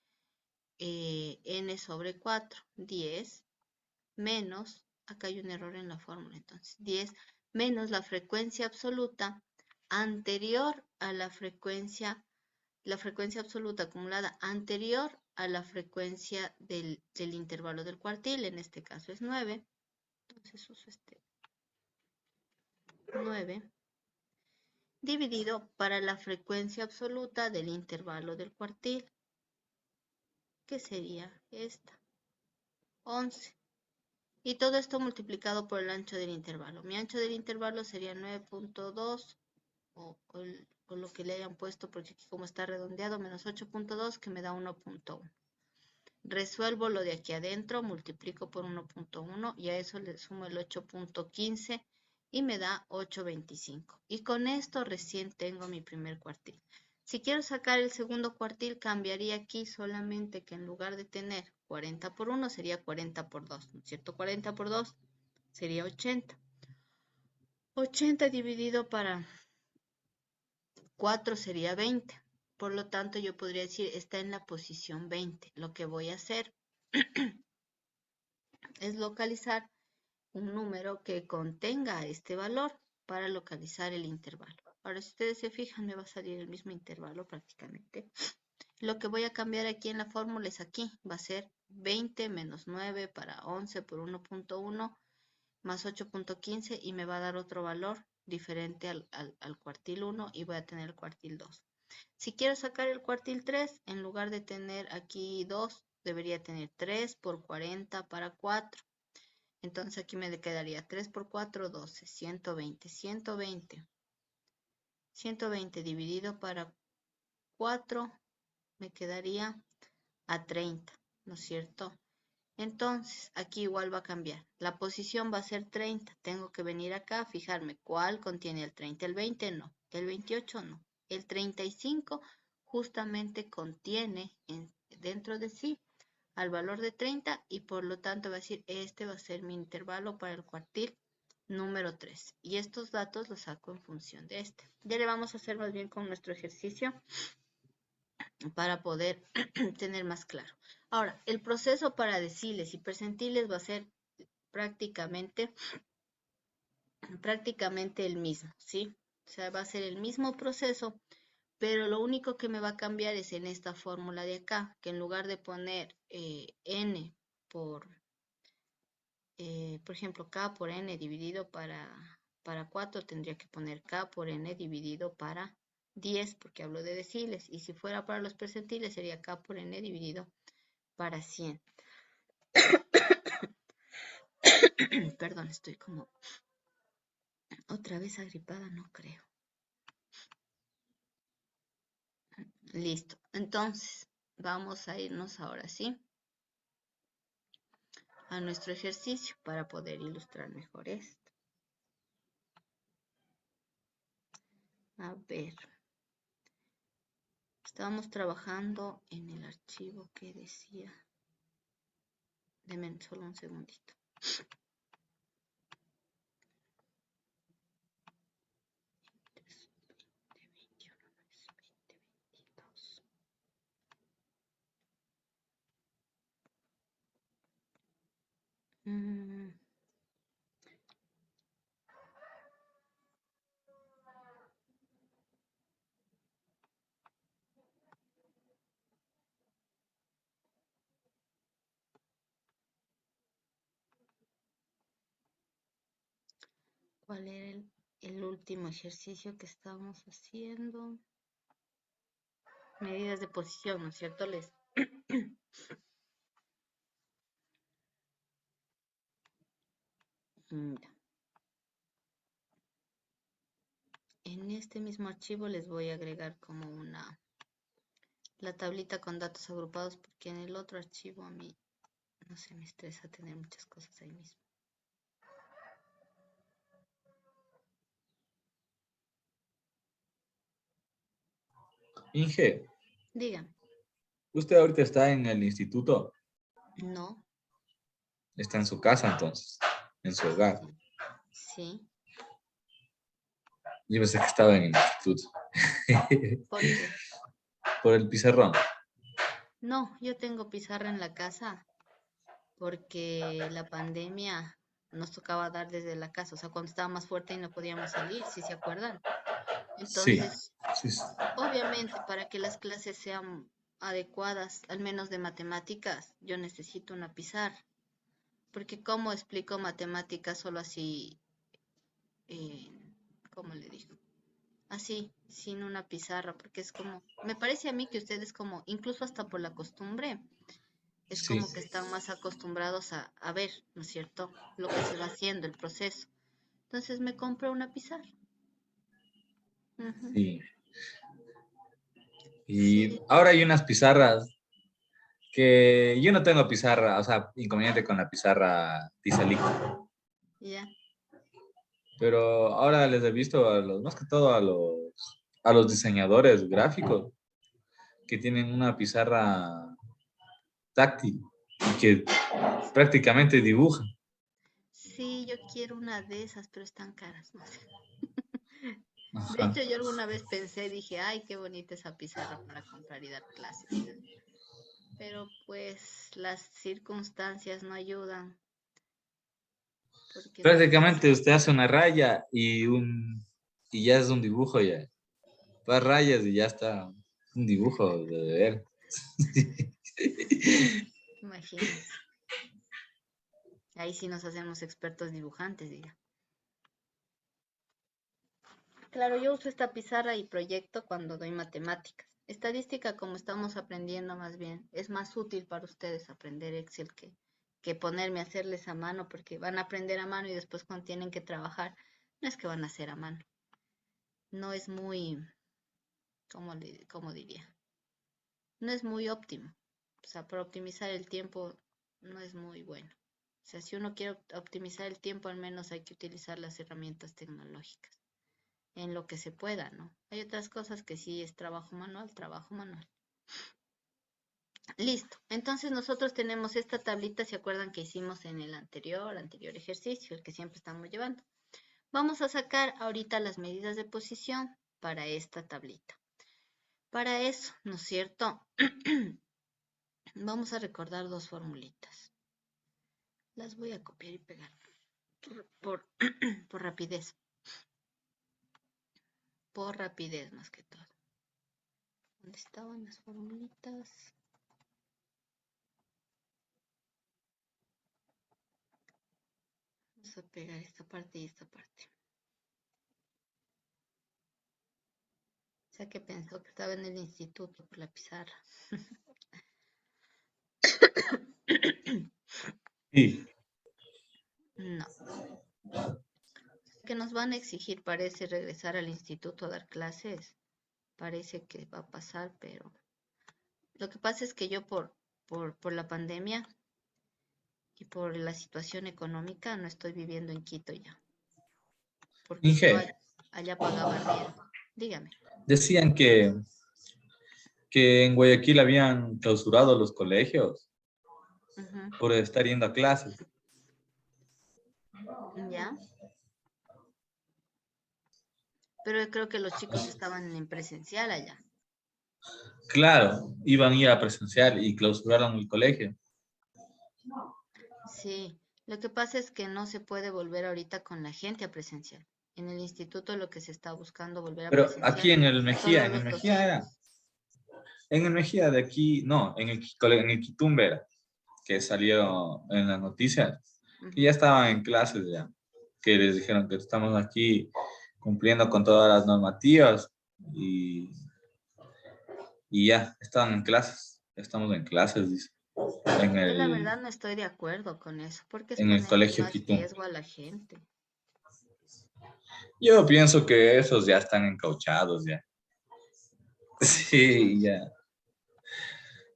n sobre 4, 10 menos, acá hay un error en la fórmula, entonces 10 menos la frecuencia absoluta anterior a la frecuencia absoluta acumulada anterior a la frecuencia del intervalo del cuartil, en este caso es 9, entonces uso este 9, dividido para la frecuencia absoluta del intervalo del cuartil, que sería esta, 11. Y todo esto multiplicado por el ancho del intervalo. Mi ancho del intervalo sería 9.2 o lo que le hayan puesto, porque aquí como está redondeado, menos 8.2, que me da 1.1. Resuelvo lo de aquí adentro, multiplico por 1.1 y a eso le sumo el 8.15 y me da 8.25. Y con esto recién tengo mi primer cuartil. Si quiero sacar el segundo cuartil, cambiaría aquí solamente que en lugar de tener 40 por 1, sería 40 por 2, ¿no es cierto? 40 por 2 sería 80. 80 dividido para 4 sería 20. Por lo tanto, yo podría decir, está en la posición 20. Lo que voy a hacer es localizar un número que contenga este valor para localizar el intervalo. Ahora, si ustedes se fijan, me va a salir el mismo intervalo prácticamente. Lo que voy a cambiar aquí en la fórmula es aquí. Va a ser 20 menos 9 para 11 por 1.1 más 8.15 y me va a dar otro valor diferente al cuartil 1 y voy a tener el cuartil 2. Si quiero sacar el cuartil 3, en lugar de tener aquí 2, debería tener 3 por 40 para 4. Entonces aquí me quedaría 3 por 4, 12, 120, 120. 120 dividido para 4 me quedaría a 30, ¿no es cierto? Entonces, aquí igual va a cambiar. La posición va a ser 30. Tengo que venir acá, fijarme cuál contiene el 30. El 20 no, el 28 no. El 35 justamente contiene dentro de sí al valor de 30 y por lo tanto va a decir, este va a ser mi intervalo para el cuartil número 3. Y estos datos los saco en función de este. Ya le vamos a hacer más bien con nuestro ejercicio para poder tener más claro. Ahora, el proceso para deciles y percentiles va a ser prácticamente el mismo, ¿sí? O sea, va a ser el mismo proceso, pero lo único que me va a cambiar es en esta fórmula de acá, que en lugar de poner n por ejemplo, k por n dividido para 4, tendría que poner k por n dividido para 10, porque hablo de deciles, y si fuera para los percentiles sería k por n dividido para 100. Perdón, estoy como otra vez agripada, no creo. Listo. Entonces, vamos a irnos ahora sí a nuestro ejercicio para poder ilustrar mejor esto. A ver. Estábamos trabajando en el archivo que decía. Denme solo un segundito. ¿Cuál era el último ejercicio que estábamos haciendo? Medidas de posición, ¿no es cierto? Mira. En este mismo archivo les voy a agregar como la tablita con datos agrupados, porque en el otro archivo a mí no se me estresa tener muchas cosas ahí mismo. Inge, Dígame. ¿usted ahorita está en el instituto? No. Está en su casa entonces, en su hogar. Sí. Yo pensé que estaba en el instituto. ¿Por qué? Por el pizarrón. No, yo tengo pizarra en la casa porque la pandemia nos tocaba dar desde la casa, o sea, cuando estaba más fuerte y no podíamos salir, si se acuerdan. Sí, Entonces, sí, sí. obviamente, para que las clases sean adecuadas, al menos de matemáticas, yo necesito una pizarra, porque ¿cómo explico matemáticas solo así, eh, ¿cómo le digo? Así, sin una pizarra, porque es como, me parece a mí que ustedes como, incluso hasta por la costumbre, es Sí. como que están más acostumbrados a ver, ¿no es cierto? Lo que se va haciendo, el proceso. Entonces me compro una pizarra. Ujú. Sí. Y Sí, ahora hay unas pizarras que yo no tengo pizarra, o sea, inconveniente con la pizarra Tisalic, ya. pero ahora les he visto a los, más que todo a los diseñadores gráficos que tienen una pizarra táctil y que prácticamente dibujan. Sí, yo quiero una de esas, pero están caras, no sé. De Ajá. hecho, yo alguna vez pensé, dije, ay, qué bonita esa pizarra para comprar y dar clases. Pero pues las circunstancias no ayudan, porque pues Prácticamente usted hace una raya y ya es un dibujo ya. Dos rayas y ya está un dibujo de ver. imagínense. Ahí sí nos hacemos expertos dibujantes, diga. Claro, yo uso esta pizarra y proyecto cuando doy matemáticas. Estadística, como estamos aprendiendo más bien, es más útil para ustedes aprender Excel que ponerme a hacerles a mano, porque van a aprender a mano y después cuando tienen que trabajar, no es que van a hacer a mano. No es muy, cómo diría? No es muy óptimo. O sea, para optimizar el tiempo no es muy bueno. O sea, si uno quiere optimizar el tiempo, al menos hay que utilizar las herramientas tecnológicas en lo que se pueda, ¿no? Hay otras cosas que sí es trabajo manual, trabajo manual. Listo. Entonces nosotros tenemos esta tablita, ¿se acuerdan que hicimos en el anterior ejercicio, el que siempre estamos llevando? Vamos a sacar ahorita las medidas de posición para esta tablita. Para eso, ¿no es cierto? Vamos a recordar dos formulitas. Las voy a copiar y pegar por, por rapidez. Por rapidez más que todo. ¿Dónde estaban las formulitas? Vamos a pegar esta parte y esta parte. O sea que pensó que estaba en el instituto por la pizarra. Sí. No. Que nos van a exigir, parece, regresar al instituto a dar clases. Parece que va a pasar, pero lo que pasa es que yo por la pandemia y por la situación económica no estoy viviendo en Quito ya. Porque yo Inge, allá pagaba arriendo. Dígame. decían que en Guayaquil habían clausurado los colegios Ujú. por estar yendo a clases. ¿Ya? Pero yo creo que los chicos estaban en presencial allá. Claro, iban a ir a presencial y clausuraron el colegio. Sí, lo que pasa es que no se puede volver ahorita con la gente a presencial. En el instituto lo que se está buscando volver a Pero aquí presencial, solo En el los Mejía era. docentes. En el Mejía de aquí, no, en el Quitumbe era, que salieron en las noticias, que ya Ujú. estaban en clases ya, que les dijeron que estamos aquí cumpliendo con todas las normativas y, y ya, estaban en clases, estamos en clases, dice, Yo la verdad no estoy de acuerdo con eso, porque es en el poner en colegio más Quitum. riesgo a la gente. Yo pienso que esos ya están encauchados ya. Como Sí, encauchados.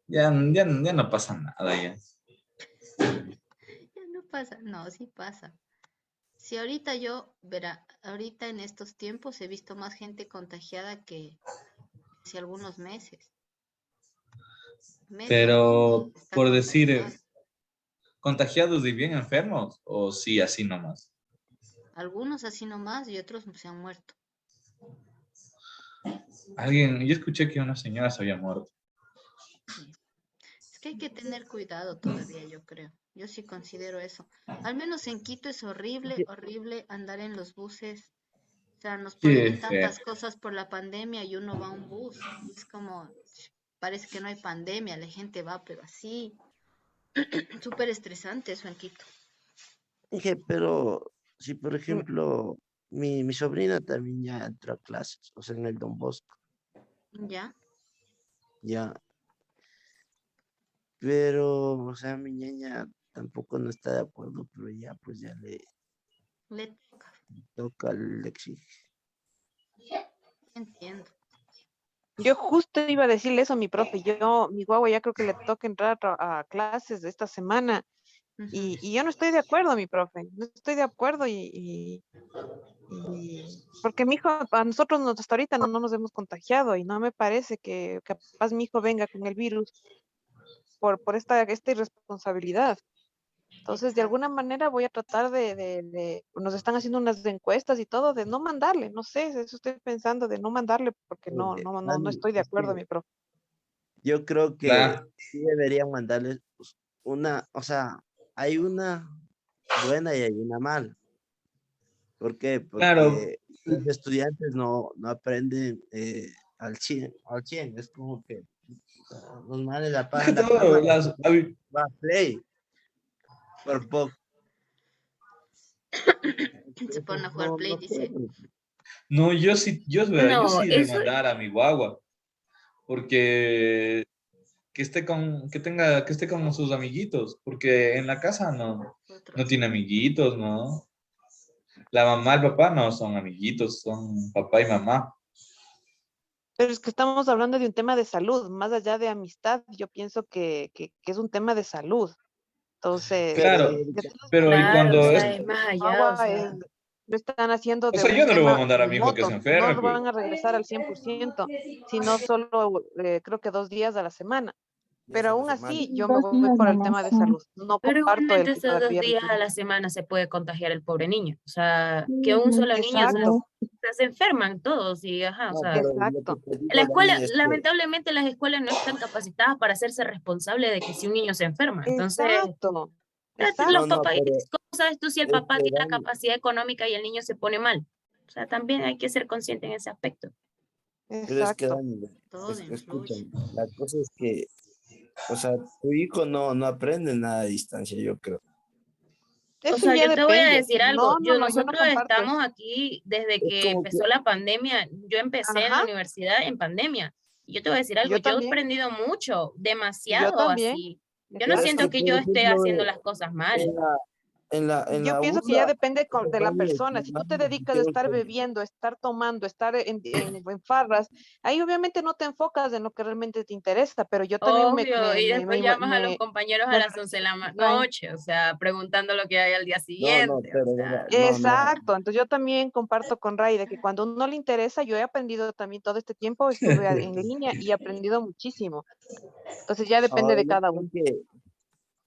ya no pasa nada ya. Ya no pasa, no, sí pasa. Si ahorita yo, verá, ahorita en estos tiempos he visto más gente contagiada que hace algunos meses. Medio mundo Pero está por decir, contagiado. contagiados y bien enfermos, o sí, así nomás. Algunos así nomás y otros se han muerto. yo escuché que una señora se había muerto. Sí. Es que hay que tener cuidado todavía, yo creo. Yo sí considero eso. Al menos en Quito es horrible, horrible andar en los buses. O sea, nos Sí, prohíben tantas cosas por la pandemia y uno va a un bus. Y es como, parece que no hay pandemia, la gente va, pero así. Súper estresante eso en Quito. Dije, pero si por ejemplo mi sobrina también ya entró a clases, o sea, en el Don Bosco, ¿Ya? ya, pero, o sea, mi ñaña tampoco no está de acuerdo, pero ya, pues ya le Le toca. toca, le exige. Entiendo. Yo justo iba a decirle eso a mi profe. Mi guagua ya creo que le toca entrar a clases de esta semana Ujú. y yo no estoy de acuerdo, mi profe. No estoy de acuerdo porque mi hijo, a nosotros hasta ahorita no nos hemos contagiado y no me parece que capaz mi hijo venga con el virus por esta irresponsabilidad. Entonces, de Exacto. alguna manera voy a tratar nos están haciendo unas encuestas y todo, de no mandarle, no sé, eso estoy pensando, de no mandarle, porque no Dani, estoy de es acuerdo, que mi profe. yo creo que La, sí deberían mandarles pues, una, o sea, hay una buena y hay una mala. ¿Por qué? claro, Porque los estudiantes no aprenden al 100. Es como que los males más que apagan la todo, cámara, va a play por poco. Se pone a jugar No, Play, no dice. pueden. no, yo sí, yo No, sí de eso, mandar a mi guagua, porque que esté con sus amiguitos, porque en la casa no Otros. tiene amiguitos, ¿no? La mamá y el papá no son amiguitos, son papá y mamá. Pero es que estamos hablando de un tema de salud, más allá de amistad, yo pienso que es un tema de salud. Entonces, Pero Claro, Erika, de todas pero y maneras, claro, o cuando sea, es, es más allá, o agua sea. lo están haciendo o de sea, un yo no le voy a tema mandar a mi hijo que se remoto, no enferme, lo pues. van a regresar al 100%, sino solo creo que 2 días a la semana. días Pero a la aún semana. así, yo me Dos voy días por el tema nomás. de salud. No Pero comparto el igualmente que esos dos todavía días a retire. la semana se puede contagiar el pobre niño. O sea, que un Ujú, solo niño, Exacto, se enferman todos y ajá, o No, sea, pero lo que exacto, te la digo, escuela, Dani, es que lamentablemente las escuelas no están capacitadas para hacerse responsable de que si un niño se enferma. Entonces, exacto, los no, exacto. no, papás, pero ¿cómo sabes tú si el es papá que tiene la Dani, capacidad económica y el niño se pone mal? O sea, también hay que ser consciente en ese aspecto. pero es que Exacto. Dani, Todo escúchame, influye. la cosa es que, o sea, tu hijo no aprende nada a distancia, yo creo. O Eso sea, ya yo te voy a depende. decir algo. No, no, no, yo no Nosotros comparto estamos eso. aquí desde Es que como que, empezó la pandemia. Yo empecé en Ajá, la universidad en pandemia. Y yo te voy a decir algo, yo yo he también, aprendido mucho, yo demasiado también, así. Yo no pero es siento que, exacto. que por yo esté ejemplo, haciendo las cosas mal. en la, en Yo la pienso que burla, ya depende se de la puede persona. decir Si tú te algo, dedicas a creo estar que bebiendo, estar tomando, estar en farras, ahí obviamente no te enfocas en lo que realmente te interesa, pero yo también Obvio, y después llamas a los compañeros a me las 11 de la Ray. noche, o sea, preguntando lo que hay al día no, siguiente, o pero sea, no, Exacto, entonces yo también comparto con Ray de que cuando a uno le interesa, yo he aprendido también todo este tiempo, estuve en línea y he aprendido muchísimo. Entonces ya depende ahora de yo cada creo uno. que,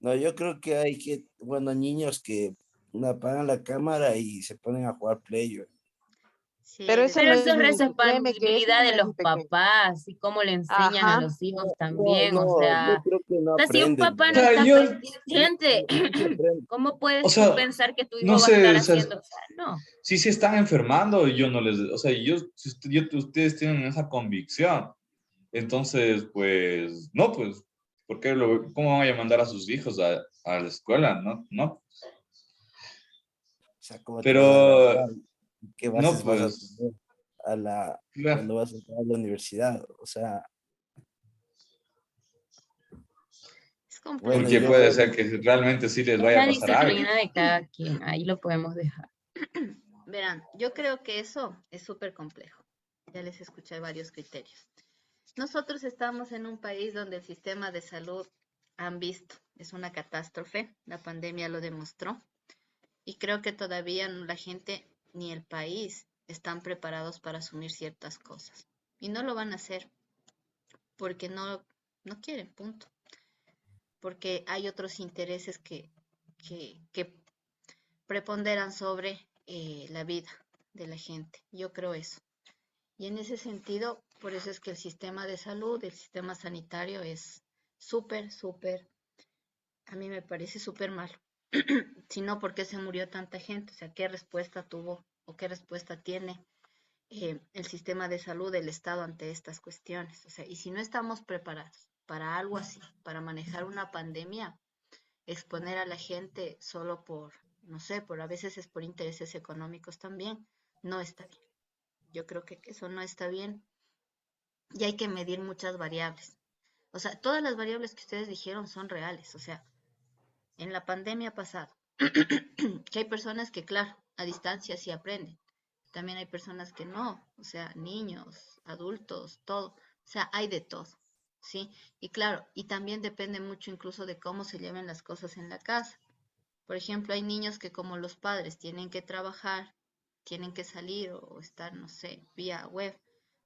no, yo creo que hay que, bueno, niños que apagan la cámara y se ponen a jugar Play. Sí, Pero hay de ese no pero todo. eso es es créeme que ese responsabilidad de no es los mi pequeño. papás y cómo le enseñan a Ajá, los hijos No, también, o no, yo sea, creo que no sea, si un aprenden, papá O no sea, está no, pendiente, no se aprende. ¿cómo o puedes tú sea, pensar que tu no hijo va a sé, estar o sea, haciendo? O sea, no. si se están enfermando, yo no les, o sea, si ustedes tienen esa convicción, entonces, pues, no, pues, cómo van a mandar a sus hijos a la escuela? No, no, O sea, ¿cómo te vas a pero, graduar? ¿Qué no, bases vas a pues, tener claro, cuando vas a entrar a la universidad? O sea, Es bueno, complejo. porque puede ser que realmente sí les Es vaya a la pasar algo. disciplina de cada quien, ahí lo podemos dejar. Verán, yo creo que eso es súper complejo. Ya les escuché varios criterios. Nosotros estamos en un país donde el sistema de salud, han visto, es una catástrofe. La pandemia lo demostró. Y creo que todavía la gente ni el país están preparados para asumir ciertas cosas. Y no lo van a hacer porque no quieren, punto. Porque hay otros intereses que preponderan sobre la vida de la gente. Yo creo eso. Y en ese sentido, por eso es que el sistema de salud, el sistema sanitario es súper, súper, a mí me parece súper malo. Si no, ¿por qué se murió tanta gente? O sea, ¿qué respuesta tuvo o qué respuesta tiene el sistema de salud del Estado ante estas cuestiones? O sea, y si no estamos preparados para algo así, para manejar una pandemia, exponer a la gente solo por, no sé, por a veces es por intereses económicos también, no está bien. Yo creo que eso no está bien y hay que medir muchas variables. O sea, todas las variables que ustedes dijeron son reales. O sea, en la pandemia pasada, que hay personas que, claro, a distancia sí aprenden. También hay personas que no, o sea, niños, adultos, todo. O sea, hay de todo, ¿sí? Y claro, y también depende mucho incluso de cómo se lleven las cosas en la casa. Por ejemplo, hay niños que como los padres tienen que trabajar, tienen que salir o estar, no sé, vía web,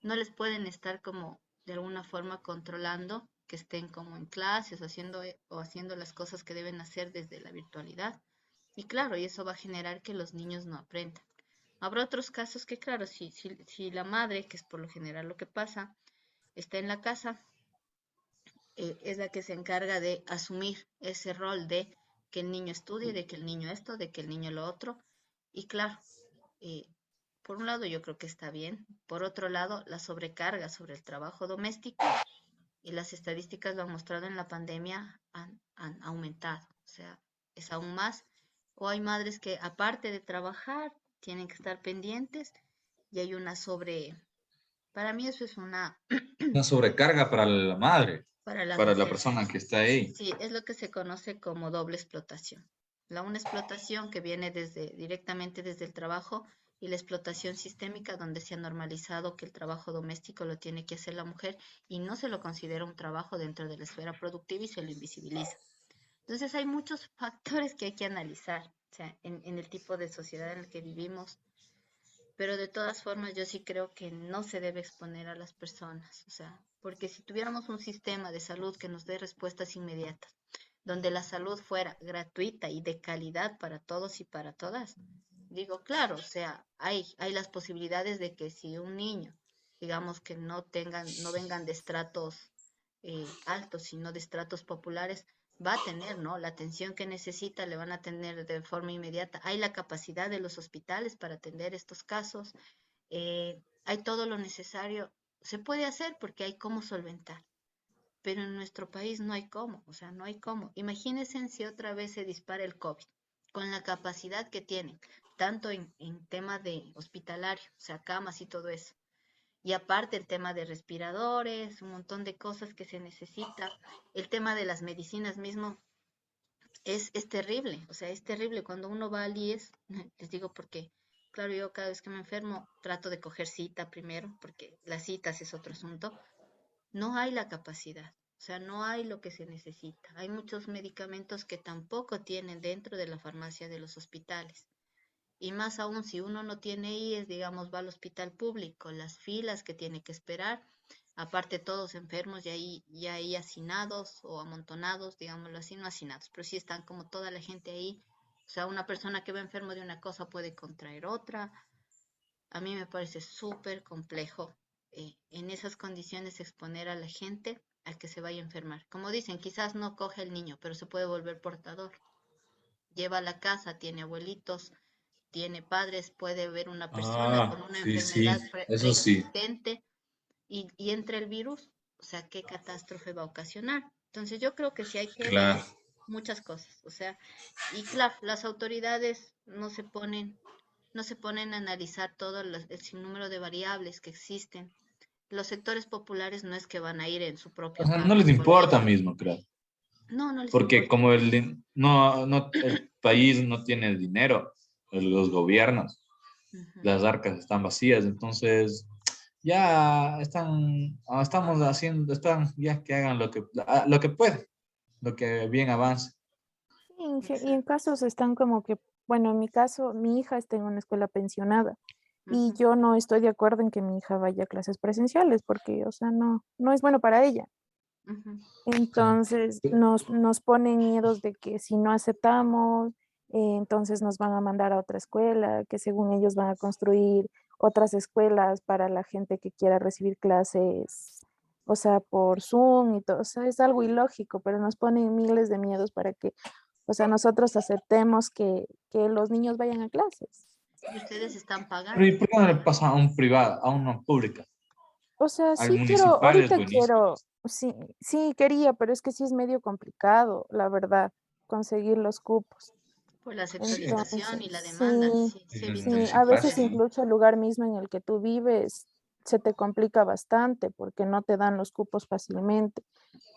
no les pueden estar como de alguna forma controlando que estén como en clases o haciendo las cosas que deben hacer desde la virtualidad. Y claro, y eso va a generar que los niños no aprendan. Habrá otros casos que, claro, si la madre, que es por lo general lo que pasa, está en la casa, es la que se encarga de asumir ese rol de que el niño estudie, de que el niño esto, de que el niño lo otro. Y claro, eh, por un lado yo creo que está bien, por otro lado la sobrecarga sobre el trabajo doméstico y las estadísticas lo han mostrado en la pandemia han aumentado, o sea, es aún más. O hay madres que aparte de trabajar tienen que estar pendientes y hay una para mí eso es Una sobrecarga para la madre, para las para la mujeres. persona que está ahí. Sí, es lo que se conoce como doble explotación. Una explotación que viene directamente desde el trabajo y la explotación sistémica donde se ha normalizado que el trabajo doméstico lo tiene que hacer la mujer y no se lo considera un trabajo dentro de la esfera productiva y se lo invisibiliza. Entonces hay muchos factores que hay que analizar, o sea, en el tipo de sociedad en el que vivimos, pero de todas formas yo sí creo que no se debe exponer a las personas, o sea, porque si tuviéramos un sistema de salud que nos dé respuestas inmediatas, donde la salud fuera gratuita y de calidad para todos y para todas, digo, claro, o sea, hay las posibilidades de que si un niño, digamos que no vengan de estratos altos, sino de estratos populares, va a tener, ¿no? La atención que necesita, le van a tener de forma inmediata. Hay la capacidad de los hospitales para atender estos casos, hay todo lo necesario. Se puede hacer porque hay cómo solventar, pero en nuestro país no hay cómo, o sea, no hay cómo. Imagínense si otra vez se dispara el COVID, con la capacidad que tienen, tanto en tema de hospitalario, o sea, camas y todo eso. Y aparte el tema de respiradores, un montón de cosas que se necesita. El tema de las medicinas mismo es terrible, o sea, es terrible. Cuando uno va al IES, les digo porque, claro, yo cada vez que me enfermo trato de coger cita primero, porque las citas es otro asunto. No hay la capacidad, o sea, no hay lo que se necesita. Hay muchos medicamentos que tampoco tienen dentro de la farmacia de los hospitales. Y más aún si uno no tiene IES, digamos, va al hospital público, las filas que tiene que esperar, aparte todos enfermos y ahí hacinados o amontonados, digámoslo así, no hacinados, pero sí están como toda la gente ahí. O sea, una persona que va enfermo de una cosa puede contraer otra. A mí me parece súper complejo en esas condiciones exponer a la gente a que se vaya a enfermar. Como dicen, quizás no coge el niño, pero se puede volver portador. Lleva a la casa, tiene abuelitos, tiene padres, puede ver una persona con Ah, una sí, sí, enfermedad eso sí. preexistente y entre el virus, o sea, ¿qué catástrofe va a ocasionar? Entonces yo creo que sí hay que ver Claro. muchas cosas, o sea, y claro, las autoridades no se ponen a analizar todo el sinnúmero de variables que existen. Los sectores populares no es que van a ir en su O propio sea, no carro les al importa colegio. mismo, creo. No, no les Porque importa. como el país no tiene el dinero, los gobiernos, Ujú. las arcas están vacías, entonces ya estamos haciendo, ya que hagan lo que pueden, lo que bien avance. Y en Exacto. casos están como que, bueno, en mi caso, mi hija está en una escuela pensionada y Ujú, yo no estoy de acuerdo en que mi hija vaya a clases presenciales porque, o sea, no es bueno para ella. ujú. Claro. Entonces nos ponen miedos de que si no aceptamos, entonces nos van a mandar a otra escuela, que según ellos van a construir otras escuelas para la gente que quiera recibir clases, o sea, por Zoom y todo. O sea, es algo ilógico, pero nos ponen miles de miedos para que, o sea, nosotros aceptemos que los niños vayan a clases. Y ustedes están Pero ¿y pagando. por qué no le pasa a un privado, a una pública? O sea, Al sí quiero, municipal es ahorita buenísimo. quiero, sí, sí quería, pero es que sí es medio complicado, la verdad, conseguir los cupos. Por la Sí, sectorización Entonces, y la sí, demanda. Sí, y sí he el visto sí, esa a municipal veces parte. sí. incluso el lugar mismo en el que tú vives se te complica bastante porque no te dan los cupos fácilmente.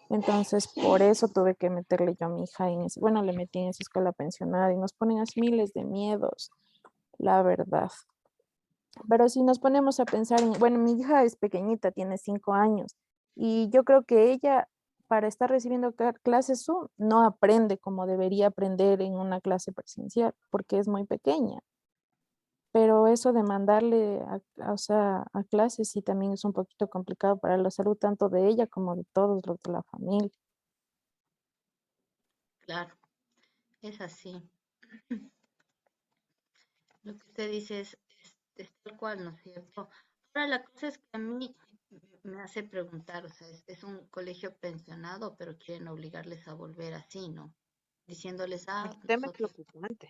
Entonces, por eso tuve que meterle yo a mi hija en ese, bueno, le metí en esa escuela pensionada y nos ponen así miles de miedos, la verdad. Pero si nos ponemos a pensar en, bueno, mi hija es pequeñita, tiene 5 años, y yo creo que ella, para estar recibiendo clases Zoom, no aprende como debería aprender en una clase presencial, porque es muy pequeña. Pero eso de mandarle o sea, a clases sí también es un poquito complicado para la salud tanto de ella como de todos los de la familia. Claro, es así. Lo que usted dice es tal cual, ¿no es cierto? Ahora la cosa es que a mí me hace preguntar, o sea, es un colegio pensionado, pero quieren obligarles a volver así, ¿no? Diciéndoles, El ah, tema es nosotros, preocupante.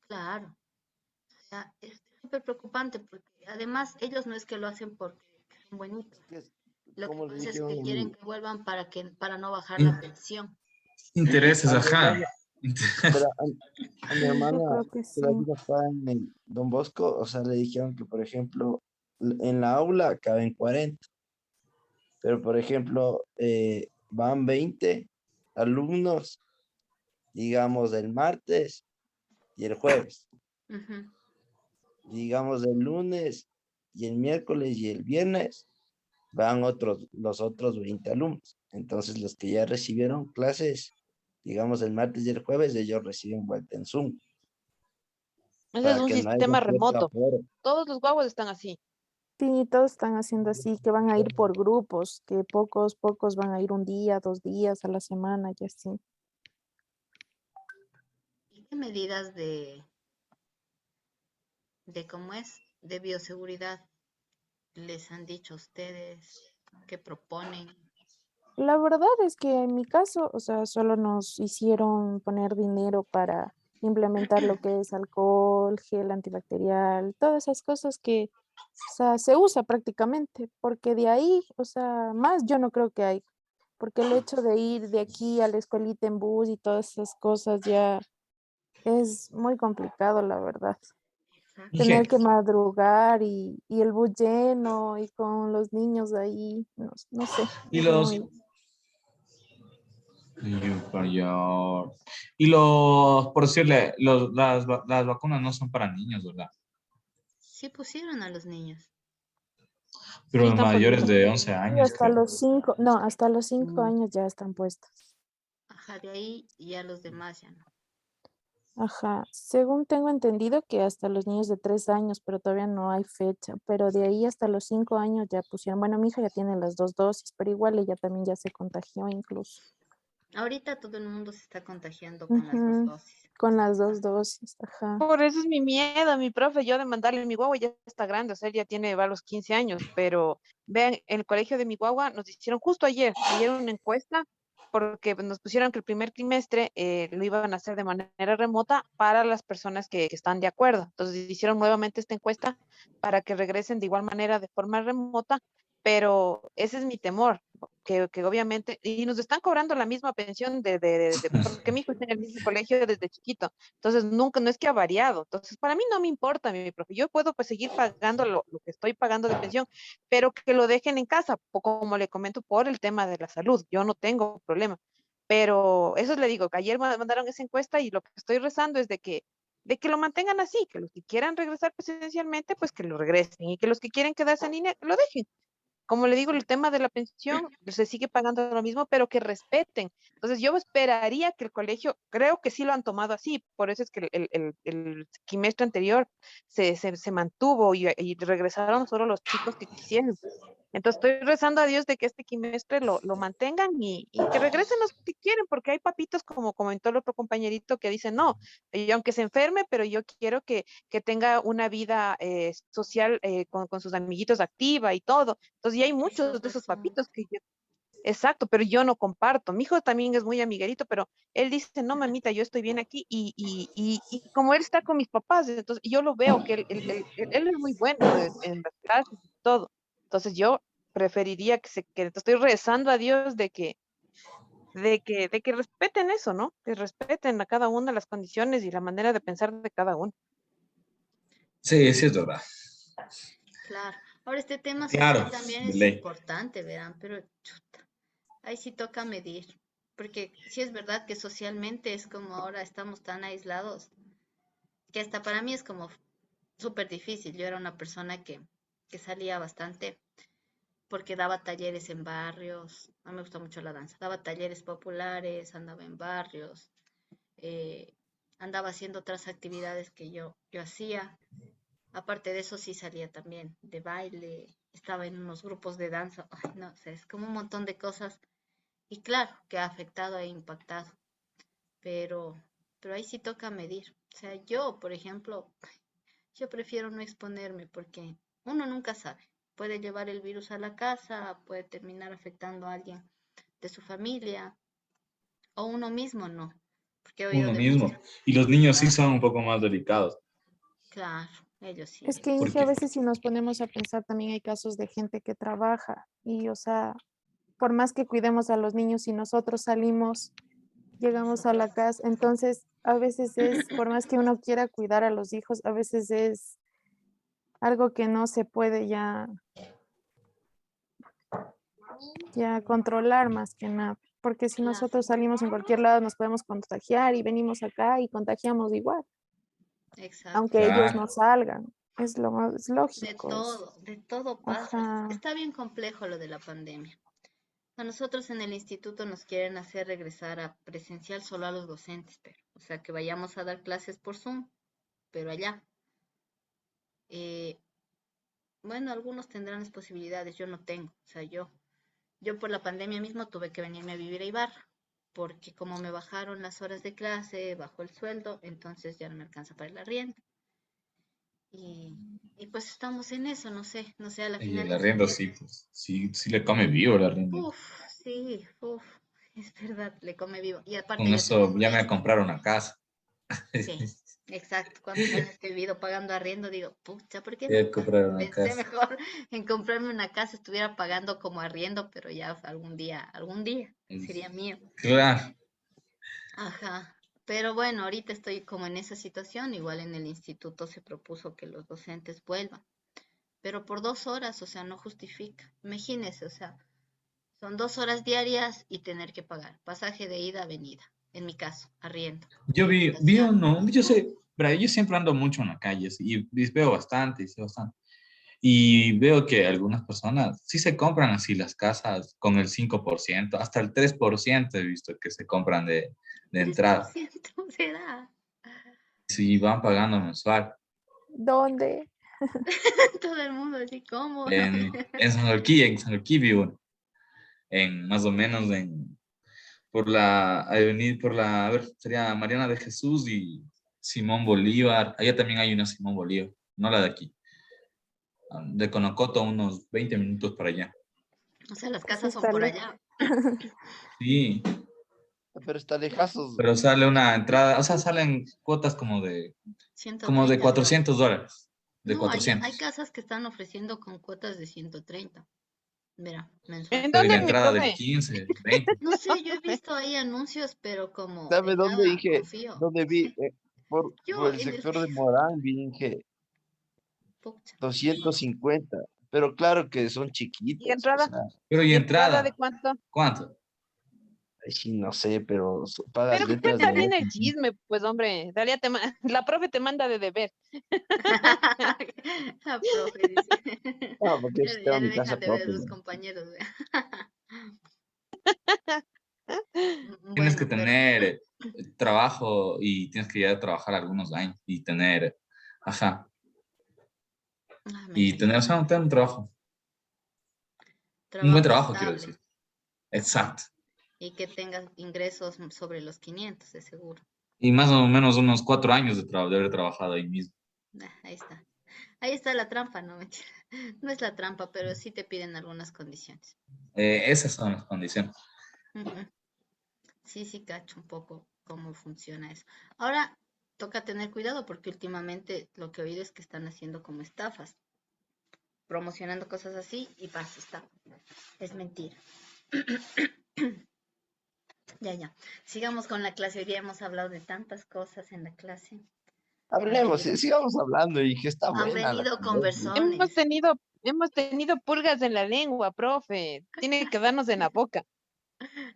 claro, o sea, es súper preocupante porque además ellos no es que lo hacen porque son bonitos, Que es lo que como le pasa es dijeron que quieren que vuelvan para no bajar la In- pensión. Intereses, a mi ajá. hermana, pero a mi Sí, yo hermana creo que que sí. la vida está en el Don Bosco, o sea, le dijeron que, por ejemplo, en la aula caben 40, pero, por ejemplo, van 20 alumnos, digamos, el martes y el jueves, Ujú. digamos, el lunes y el miércoles y el viernes van los otros 20 alumnos. Entonces, los que ya recibieron clases, digamos, el martes y el jueves, ellos reciben vuelta en Zoom, Ese es para un que no haya sistema cierto remoto. aforo. Todos los guaguas están así. Sí, todos están haciendo así, que van a ir por grupos, que pocos van a ir un día, 2 días a la semana y así. ¿Y qué medidas de cómo es, de bioseguridad les han dicho a ustedes? ¿Qué proponen? La verdad es que en mi caso, o sea, solo nos hicieron poner dinero para implementar lo que es alcohol, gel antibacterial, todas esas cosas que, o sea, se usa prácticamente, porque de ahí, o sea, más yo no creo que hay, porque el hecho de ir de aquí a la escuelita en bus y todas esas cosas ya es muy complicado, la verdad. Dije, Tener que madrugar y el bus lleno y con los niños ahí, no, no sé, y es los, muy... y los, por decirle, las vacunas no son para niños, ¿verdad? Sí pusieron a los niños. Sí, Pero están mayores puestos. de 11 Y años, hasta creo. los 5, no, hasta los 5 Mm. años ya están puestas. Ajá, de ahí y a los demás ya no. Ajá, según tengo entendido que hasta los niños de 3 años, pero todavía no hay fecha, pero de ahí hasta los 5 años ya pusieron, bueno, mi hija ya tiene las 2 dosis, pero igual ella también ya se contagió incluso. Ahorita todo el mundo se está contagiando con las dos Ujú, dosis. con Es las verdad. 2 dosis, ajá. Por eso es mi miedo, mi profe, yo de mandarle mi guagua ya está grande, o sea, él ya tiene, va a los 15 años, pero vean, en el colegio de mi guagua nos hicieron justo ayer una encuesta, porque nos pusieron que el primer trimestre lo iban a hacer de manera remota para las personas que están de acuerdo. Entonces hicieron nuevamente esta encuesta para que regresen de igual manera de forma remota, pero ese es mi temor, que obviamente, y nos están cobrando la misma pensión porque mi hijo está en el mismo colegio desde chiquito. Entonces, nunca, no es que ha variado. Entonces, para mí no me importa, mi profe. Yo puedo pues seguir pagando lo que estoy pagando de pensión, pero que lo dejen en casa, como le comento, por el tema de la salud. Yo no tengo problema. Pero eso le digo, que ayer mandaron esa encuesta y lo que estoy rezando es de que lo mantengan así, que los que quieran regresar presencialmente, pues que lo regresen y que los que quieren quedarse en línea, lo dejen. Como le digo, el tema de la pensión se sigue pagando lo mismo, pero que respeten. Entonces, yo esperaría que el colegio, creo que sí lo han tomado así, por eso es que el trimestre anterior se mantuvo y regresaron solo los chicos que quisieron. Entonces estoy rezando a Dios de que este quimestre lo mantengan y que regresen los que quieren, porque hay papitos, como comentó el otro compañerito, que dicen, no, yo aunque se enferme, pero yo quiero que tenga una vida social con sus amiguitos activa y todo. Entonces ya hay muchos de esos papitos que yo, exacto, pero yo no comparto. Mi hijo también es muy amiguerito, pero él dice, no, mamita, yo estoy bien aquí. Y como él está con mis papás, entonces yo lo veo que él es muy bueno en las clases y todo. Entonces yo preferiría que estoy rezando a Dios de que respeten eso, ¿no? Que respeten a cada una las condiciones y la manera de pensar de cada uno. Sí, sí es verdad. Claro. Ahora, este tema social Claro, también de es ley. importante, verán, pero chuta, ahí sí toca medir. Porque sí es verdad que socialmente es como ahora estamos tan aislados, que hasta para mí es como súper difícil. Yo era una persona que salía bastante porque daba talleres en barrios. A mí me gusta mucho la danza. Daba talleres populares, andaba en barrios, eh, andaba haciendo otras actividades que yo hacía. Aparte de eso, sí salía también de baile, estaba en unos grupos de danza. Ay, no sé, es como un montón de cosas. Y claro, que ha afectado e impactado, pero, pero ahí sí toca medir. O sea, yo, por ejemplo, yo prefiero no exponerme porque uno nunca sabe. Puede llevar el virus a la casa, puede terminar afectando a alguien de su familia o uno mismo no. Porque he oído Uno de muchos. mismo. Y los niños sí Claro, son un poco más delicados. claro, ellos sí. Es que Inge, a Porque veces si nos ponemos a pensar, también hay casos de gente que trabaja y, o sea, por más que cuidemos a los niños, si nosotros salimos, llegamos a la casa, entonces a veces es, por más que uno quiera cuidar a los hijos, a veces es algo que no se puede ya controlar más que nada, porque si Claro, nosotros salimos en cualquier lado nos podemos contagiar y venimos acá y contagiamos igual, exacto. aunque ellos claro. no salgan. Es lógico eso. De todo pasa. Ajá. Está bien complejo lo de la pandemia. A nosotros en el instituto nos quieren hacer regresar a presencial solo a los docentes, pero, o sea, que vayamos a dar clases por Zoom, pero allá. Eh, bueno, algunos tendrán las posibilidades, yo no tengo. O sea, yo por la pandemia mismo tuve que venirme a vivir a Ibarra, porque como me bajaron las horas de clase, bajó el sueldo, entonces ya no me alcanza para el arriendo. Y pues estamos en eso, no sé, a la Y final el yo sé arriendo que, sí, pues, sí, sí le come vivo el arriendo. uff, sí, uff, es verdad, le come vivo. Y aparte Con yo tengo eso un ya me voy a niño. comprar una casa. Sí, exacto. ¿Cuántos años que he vivido pagando arriendo? Digo, pucha, ¿por qué Voy a nunca comprar una pensé casa. mejor en comprarme una casa? Estuviera pagando como arriendo, pero ya algún día sería mío. Claro. Ajá. Pero bueno, ahorita estoy como en esa situación. Igual en el instituto se propuso que los docentes vuelvan, pero por 2 horas, o sea, no justifica. Imagínese, o sea, son 2 horas diarias y tener que pagar pasaje de ida, venida. En mi caso, arriendo, Vi alimentación. uno, yo sé, pero yo siempre ando mucho en la calle y veo bastante, y sé bastante. Y veo que algunas personas sí se compran así las casas con el 5% hasta el 3% he visto que se compran de Tres por entrada. ciento será. Sí, van pagando mensual. ¿Dónde? Todo el mundo así, ¿cómo? No. En San Joaquín vi uno, en más o menos por la avenida, a ver, sería Mariana de Jesús y Simón Bolívar. Allá también hay una Simón Bolívar, no la de aquí. De Conocoto, unos 20 minutos para allá. O sea, las Sí casas son está por lejos. allá. Sí, Pero está lejazos. pero sale una entrada, o sea, salen cuotas como de 130 creo. $400. De No, hay 400. casas que están ofreciendo con cuotas de 130. Mira, mensual. ¿En Pero y la dónde, mi entrada de profe? 15, 20. No sé, yo he visto ahí anuncios, pero como ¿Sabe en dónde nada dije? confío. ¿Dónde vi? Por Yo el en el sector de Facebook. Morán vi, dije Pucha. 250. Pero claro que son ¿Y chiquitos. O entrada? sea, Pero y ¿Y entrada de entrada, cuánto? ¿cuánto? ahí sí no sé, pero pagas Pero letras de cuenta bien allá. el chisme, pues hombre. La profe te manda de deber. La profe dice. No, porque yo sí Ya tengo le mi casa dejan de ver a propia. sus ¿No? compañeros. Tienes que Bueno, pero tener trabajo y tienes que ir a trabajar algunos años y tener, ajá, me y tener, o imagino. sea, tener un trabajo. Un buen Trabajo trabajo, quiero estable decir. Exacto. y que tengas ingresos sobre los 500, de seguro. Y más o menos unos 4 años de haber trabajado ahí mismo. Ahí está. Ahí está la trampa, no mentira. No es la trampa, pero sí te piden algunas condiciones. Esas son las condiciones. Ujú. Sí, sí, cacho un poco cómo funciona eso. Ahora, toca tener cuidado porque últimamente lo que he oído es que están haciendo como estafas, promocionando cosas así y pasa, está. Es mentira. Ya, ya. Sigamos con la clase. Hoy día hemos hablado de tantas cosas en la clase. Hablemos, sigamos hablando y que está Han buena la venido conversación. Hemos tenido pulgas en la lengua, profe. Tiene que darnos en la boca,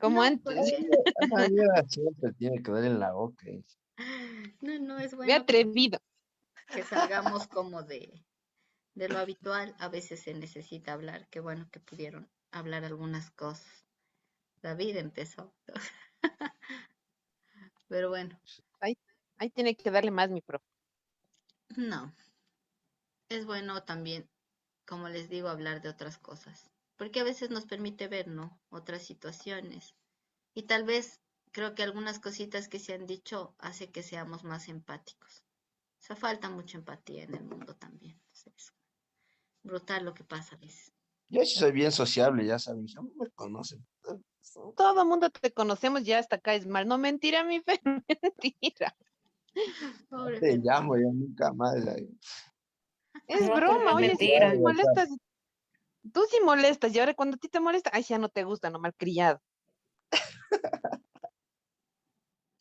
como No, antes. porque Esa mierda siempre tiene que dar en la boca. no, no es Me he bueno atrevido. que salgamos como de lo habitual. A veces se necesita hablar. Qué bueno que pudieron hablar algunas cosas. David empezó. Pero bueno, Ahí, ahí tiene que darle más, mi profe. no. Es bueno también, como les digo, hablar de otras cosas. Porque a veces nos permite ver, ¿no? Otras situaciones. Y tal vez creo que algunas cositas que se han dicho hace que seamos más empáticos. O sea, falta mucha empatía en el mundo también. Entonces, brutal lo que pasa a veces. Yo sí soy bien sociable, ya saben, ya me conocen. Todo mundo te conocemos, ya hasta acá es mal. No, mentira, mi fe, mentira. Pobre Te Fernando. llamo, yo nunca más. Es No, pero no broma, es oye, si tú mentira. sí molestas, tú sí molestas, y ahora cuando a ti te molesta, ay, ya no te gusta, no malcriado.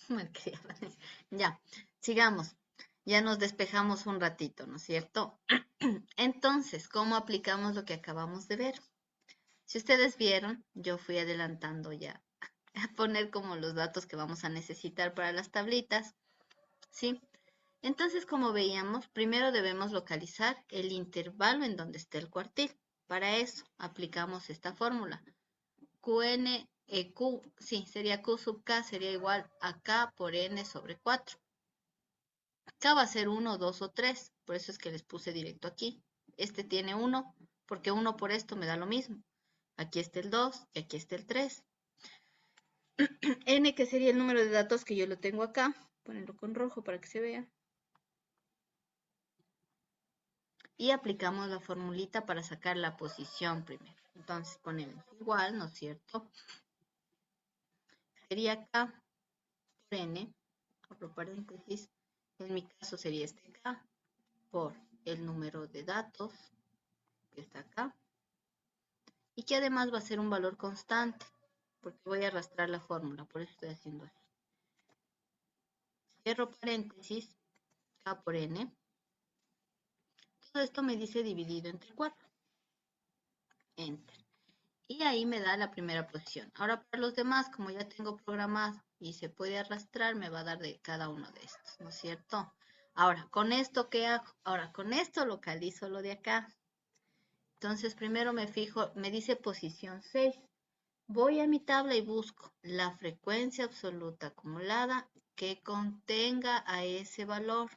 Malcriada. Ya, sigamos. Ya nos despejamos un ratito, ¿no es cierto? Entonces, ¿cómo aplicamos lo que acabamos de ver? Si ustedes vieron, yo fui adelantando ya a poner como los datos que vamos a necesitar para las tablitas, ¿sí? Entonces, como veíamos, primero debemos localizar el intervalo en donde esté el cuartil. Para eso aplicamos esta fórmula. Qn, Q, sí, sería Q sub K, sería igual a K por N sobre 4. K va a ser 1, 2 o 3, por eso es que les puse directo aquí. Este tiene 1, porque 1 por esto me da lo mismo. Aquí está el 2 y aquí está el 3. N, que sería el número de datos que yo lo tengo acá. Ponerlo con rojo para que se vea. Y aplicamos la formulita para sacar la posición primero. Entonces ponemos igual, ¿no es cierto? Sería K por N, abro paréntesis. En mi caso sería este K por el número de datos que está acá. Y que además va a ser un valor constante, porque voy a arrastrar la fórmula, por eso estoy haciendo así. Cierro paréntesis, K por N. Todo esto me dice dividido entre 4. Enter. Y ahí me da la primera posición. Ahora para los demás, como ya tengo programado y se puede arrastrar, me va a dar de cada uno de estos, ¿no es cierto? Ahora, ¿con esto qué hago? Ahora, con esto localizo lo de acá. Entonces, primero me fijo, me dice posición 6. Voy a mi tabla y busco la frecuencia absoluta acumulada que contenga a ese valor.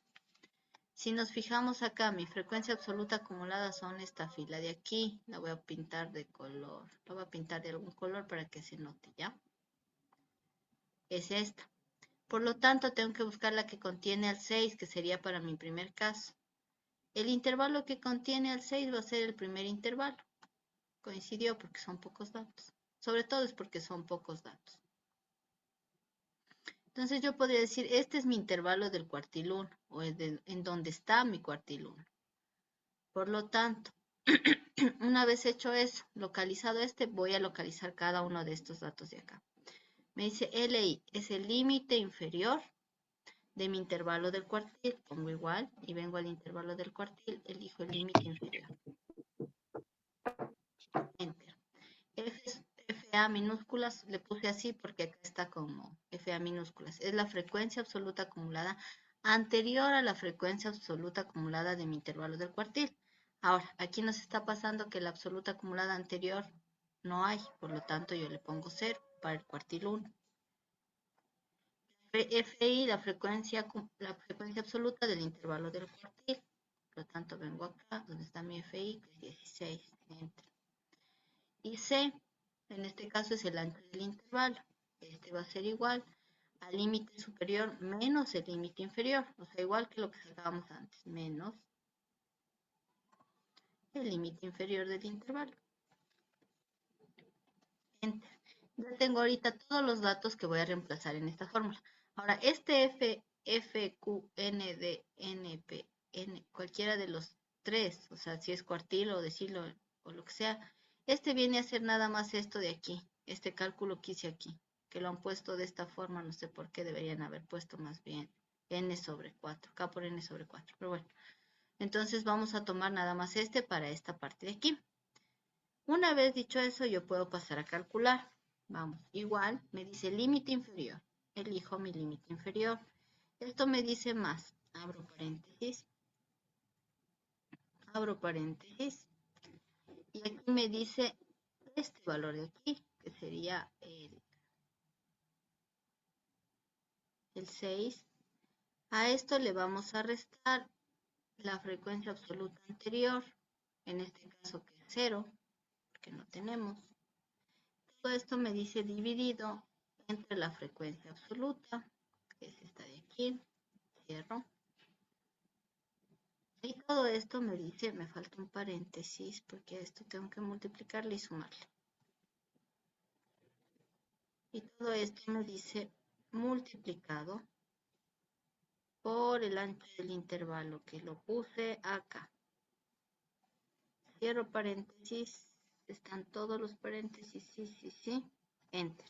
Si nos fijamos acá, mi frecuencia absoluta acumulada son esta fila de aquí. La voy a pintar de color. La voy a pintar de algún color para que se note, ¿ya? Es esta. Por lo tanto, tengo que buscar la que contiene al 6, que sería para mi primer caso. El intervalo que contiene al 6 va a ser el primer intervalo. Coincidió porque son pocos datos. Sobre todo es porque son pocos datos. Entonces yo podría decir, este es mi intervalo del cuartil 1, o en donde está mi cuartil 1. Por lo tanto, una vez hecho eso, localizado este, voy a localizar cada uno de estos datos de acá. Me dice LI es el límite inferior de mi intervalo del cuartil. Pongo igual y vengo al intervalo del cuartil, elijo el límite inferior. Enter. FA minúsculas, le puse así porque acá está como FA minúsculas. Es la frecuencia absoluta acumulada anterior a la frecuencia absoluta acumulada de mi intervalo del cuartil. Ahora, aquí nos está pasando que la absoluta acumulada anterior no hay, por lo tanto yo le pongo 0 para el cuartil 1. FI, la frecuencia absoluta del intervalo del cuartil. Por lo tanto, vengo acá, donde está mi FI, que es 16. Enter. Y C, en este caso es el ancho del intervalo. Este va a ser igual al límite superior menos el límite inferior. O sea, igual que lo que sacábamos antes, menos el límite inferior del intervalo. Enter. Ya tengo ahorita todos los datos que voy a reemplazar en esta fórmula. Ahora, este F, Q, N, D, N, P, N, cualquiera de los tres, o sea, si es cuartil o decirlo o lo que sea, este viene a ser nada más esto de aquí, este cálculo que hice aquí, que lo han puesto de esta forma, no sé por qué deberían haber puesto más bien N sobre 4, K por N sobre 4, pero bueno. Entonces vamos a tomar nada más este para esta parte de aquí. Una vez dicho eso, yo puedo pasar a calcular. Vamos, igual me dice límite inferior. Elijo mi límite inferior. Esto me dice más. Abro paréntesis. Y aquí me dice este valor de aquí, que sería el 6. A esto le vamos a restar la frecuencia absoluta anterior. En este caso que es 0, porque no tenemos. Todo esto me dice dividido entre la frecuencia absoluta, que es esta de aquí, cierro. Y todo esto me dice, me falta un paréntesis, porque a esto tengo que multiplicarle y sumarle. Y todo esto me dice multiplicado por el ancho del intervalo, que lo puse acá. Cierro paréntesis, están todos los paréntesis, sí, enter.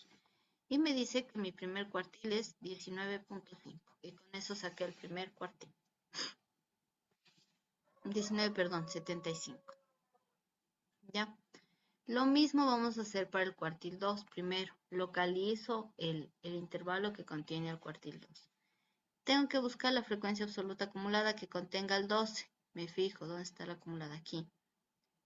Y me dice que mi primer cuartil es 19.5. Y con eso saqué el primer cuartil. 75. ¿Ya? Lo mismo vamos a hacer para el cuartil 2. Primero, localizo el intervalo que contiene el cuartil 2. Tengo que buscar la frecuencia absoluta acumulada que contenga el 12. Me fijo, ¿dónde está la acumulada? Aquí.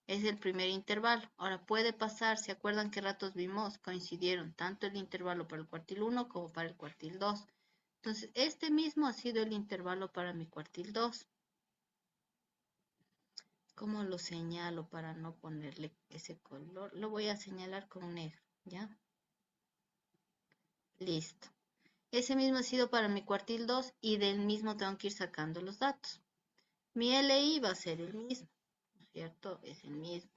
Es el primer intervalo. Ahora puede pasar, ¿se acuerdan qué ratos vimos? Coincidieron tanto el intervalo para el cuartil 1 como para el cuartil 2. Entonces, este mismo ha sido el intervalo para mi cuartil 2. ¿Cómo lo señalo para no ponerle ese color? Lo voy a señalar con negro, ¿ya? Listo. Ese mismo ha sido para mi cuartil 2 y del mismo tengo que ir sacando los datos. Mi LI va a ser el mismo, ¿no es cierto? Es el mismo.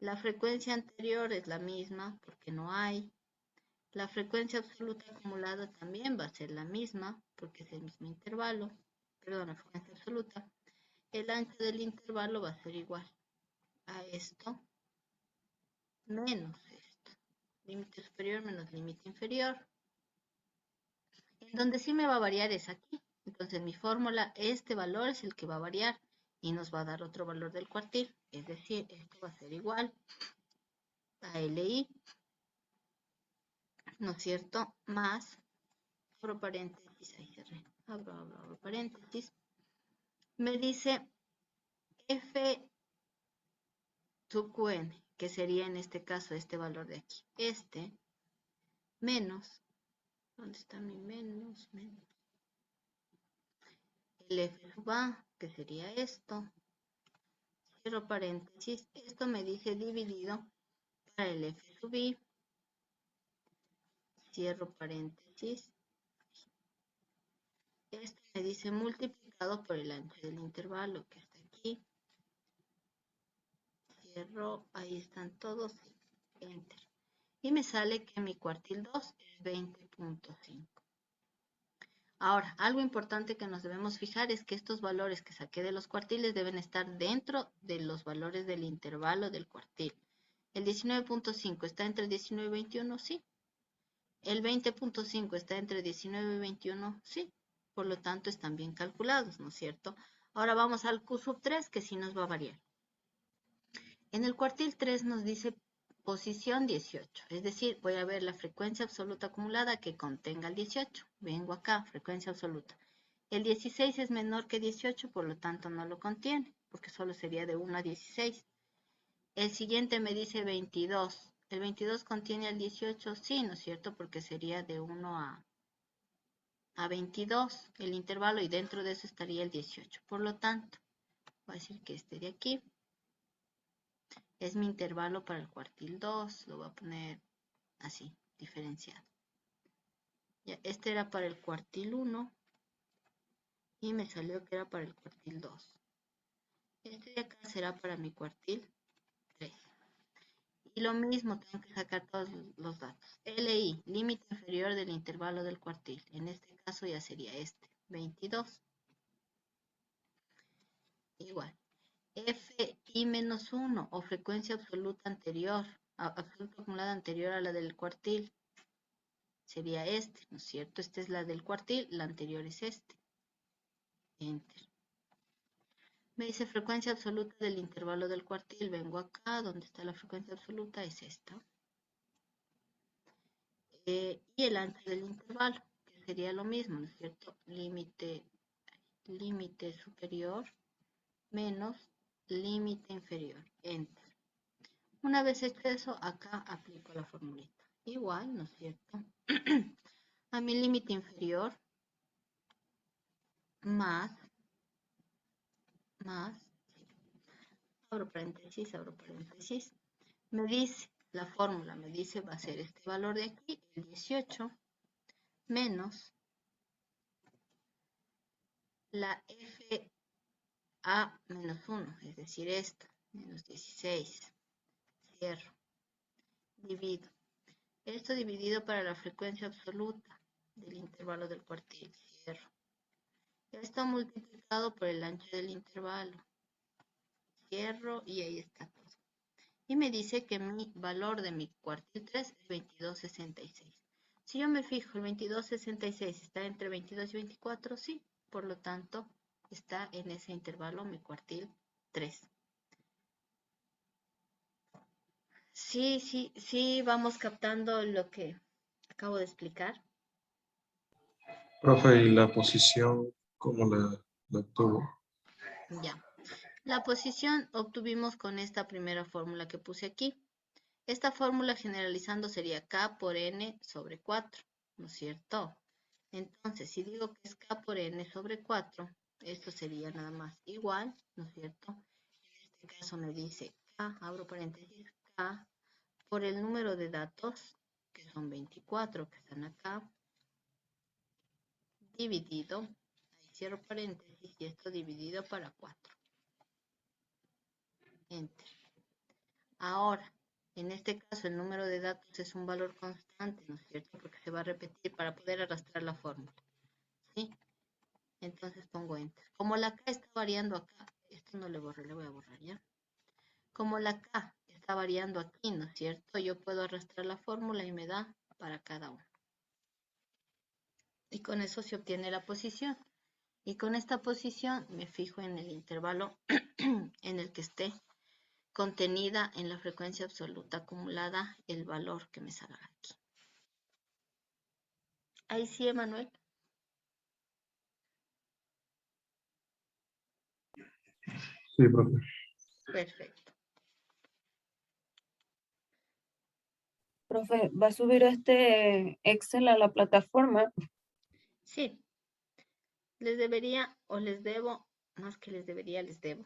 La frecuencia anterior es la misma porque no hay. La frecuencia absoluta acumulada también va a ser la misma porque es el mismo intervalo. Perdón, la frecuencia absoluta. El ancho del intervalo va a ser igual a esto menos esto. Límite superior menos límite inferior. En donde sí me va a variar es aquí. Entonces mi fórmula, este valor es el que va a variar y nos va a dar otro valor del cuartil. Es decir, esto va a ser igual a LI, ¿no es cierto? Más, abro paréntesis, ahí cerré, abro paréntesis. Me dice F sub QN, que sería en este caso este valor de aquí. Este menos, ¿dónde está mi menos? El F sub A, que sería esto. Cierro paréntesis. Esto me dice dividido para el F sub I. Cierro paréntesis. Esto me dice multiplicado por el ancho del intervalo, que está aquí. Cierro, ahí están todos. Enter. Y me sale que mi cuartil 2 es 20.5. Ahora, algo importante que nos debemos fijar es que estos valores que saqué de los cuartiles deben estar dentro de los valores del intervalo del cuartil. El 19.5 está entre 19 y 21, sí. El 20.5 está entre 19 y 21, sí. Por lo tanto, están bien calculados, ¿no es cierto? Ahora vamos al Q sub 3, que sí nos va a variar. En el cuartil 3 nos dice posición 18, es decir, voy a ver la frecuencia absoluta acumulada que contenga el 18. Vengo acá, frecuencia absoluta. El 16 es menor que 18, por lo tanto no lo contiene, porque solo sería de 1 a 16. El siguiente me dice 22. ¿El 22 contiene el 18? Sí, ¿no es cierto? Porque sería de 1 a 22 el intervalo y dentro de eso estaría el 18. Por lo tanto, voy a decir que este de aquí Es mi intervalo para el cuartil 2. Lo voy a poner así, diferenciado. Ya, este era para el cuartil 1 y me salió que era para el cuartil 2. Este de acá será para mi cuartil 3. Y lo mismo, tengo que sacar todos los datos. LI, límite inferior del intervalo del cuartil. En este caso ya sería este, 22. Igual. FI-1 o frecuencia absoluta anterior, absoluta acumulada anterior a la del cuartil. Sería este, ¿no es cierto? Esta es la del cuartil, la anterior es este. Enter. Me dice frecuencia absoluta del intervalo del cuartil. Vengo acá, donde está la frecuencia absoluta, es esta. Y el ancho del intervalo, que sería lo mismo, ¿no es cierto? Límite superior menos límite inferior. Enter. Una vez hecho eso, acá aplico la formulita. Igual, ¿no es cierto? A mi límite inferior más, abro paréntesis, me dice, la fórmula me dice va a ser este valor de aquí, el 18, menos la FA menos 1, es decir, esta, menos 16, cierro, divido. Esto dividido para la frecuencia absoluta del intervalo del cuartil, cierro. Esto multiplicado por el ancho del intervalo, cierro y ahí está todo. Y me dice que mi valor de mi cuartil 3 es 22.66. Si yo me fijo, el 22.66 está entre 22 y 24, sí. Por lo tanto, está en ese intervalo mi cuartil 3. Sí, vamos captando lo que acabo de explicar. Profe, ¿y la posición cómo la obtuvo? Ya. La posición obtuvimos con esta primera fórmula que puse aquí. Esta fórmula generalizando sería K por N sobre 4, ¿no es cierto? Entonces, si digo que es K por N sobre 4, esto sería nada más igual, ¿no es cierto? En este caso me dice K, abro paréntesis, K por el número de datos, que son 24, que están acá, dividido, ahí cierro paréntesis, y esto dividido para 4. Enter. Ahora, en este caso el número de datos es un valor constante, ¿no es cierto? Porque se va a repetir para poder arrastrar la fórmula, ¿sí? Entonces pongo Enter. Como la K está variando acá, esto no le borré, le voy a borrar ya. Como la K está variando aquí, ¿no es cierto? Yo puedo arrastrar la fórmula y me da para cada uno. Y con eso se obtiene la posición. Y con esta posición me fijo en el intervalo en el que esté contenida en la frecuencia absoluta acumulada el valor que me salga aquí. Ahí sí, Emanuel. Sí, profe. Perfecto. Profe, ¿va a subir este Excel a la plataforma? Sí. Les debería o les debo, más que les debería, les debo,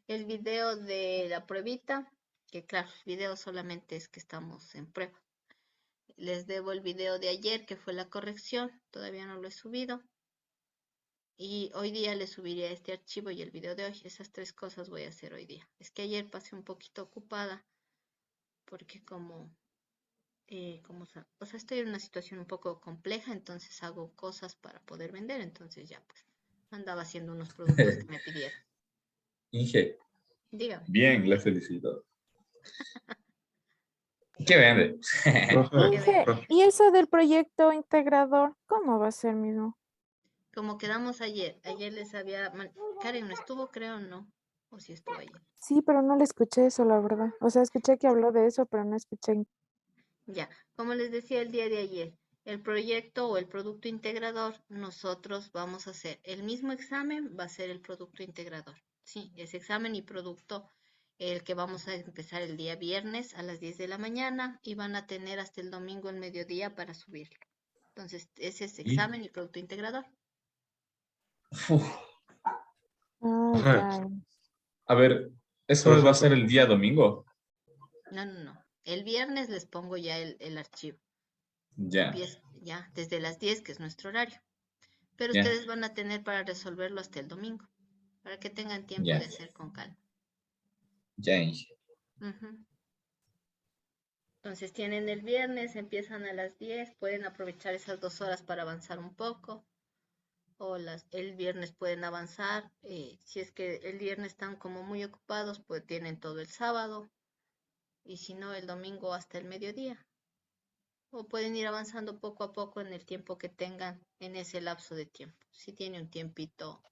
el video de la pruebita, que claro, el video solamente es que estamos en prueba. Les debo el video de ayer, que fue la corrección, todavía no lo he subido. Y hoy día les subiré este archivo y el video de hoy. Esas 3 cosas voy a hacer hoy día. Es que ayer pasé un poquito ocupada, porque o sea, estoy en una situación un poco compleja, entonces hago cosas para poder vender, entonces ya pues andaba haciendo unos productos que me pidieron. Inge, Dígame. bien, le felicito. ¿Qué vende? Profe, Inge, profe, ¿y eso del proyecto integrador, cómo va a ser mismo? Como quedamos ayer les había... Karen no estuvo, creo, ¿no? O si estuvo ayer. Sí, pero no le escuché eso, la verdad. O sea, escuché que habló de eso, pero no escuché. Ya, como les decía el día de ayer, el proyecto o el producto integrador, nosotros vamos a hacer el mismo examen, va a ser el producto integrador. Sí, ese examen y producto, el que vamos a empezar el día viernes a las 10 de la mañana y van a tener hasta el domingo el mediodía para subirlo. Entonces, ese es examen y producto integrador. Uf, Ah, profe, ya. a ver, Eso va a ser el día domingo. No. El viernes les pongo ya el archivo. Ya, Empieza ya desde las 10, que es nuestro horario. Pero ya, ustedes van a tener para resolverlo hasta el domingo, para que tengan tiempo ya, de hacer con calma. ya, Inge. Ujú. Entonces tienen el viernes, empiezan a las 10, pueden aprovechar esas 2 horas para avanzar un poco, o el viernes pueden avanzar, si es que el viernes están como muy ocupados, pues tienen todo el sábado, y si no, el domingo hasta el mediodía. O pueden ir avanzando poco a poco en el tiempo que tengan en ese lapso de tiempo. Si tiene un tiempito,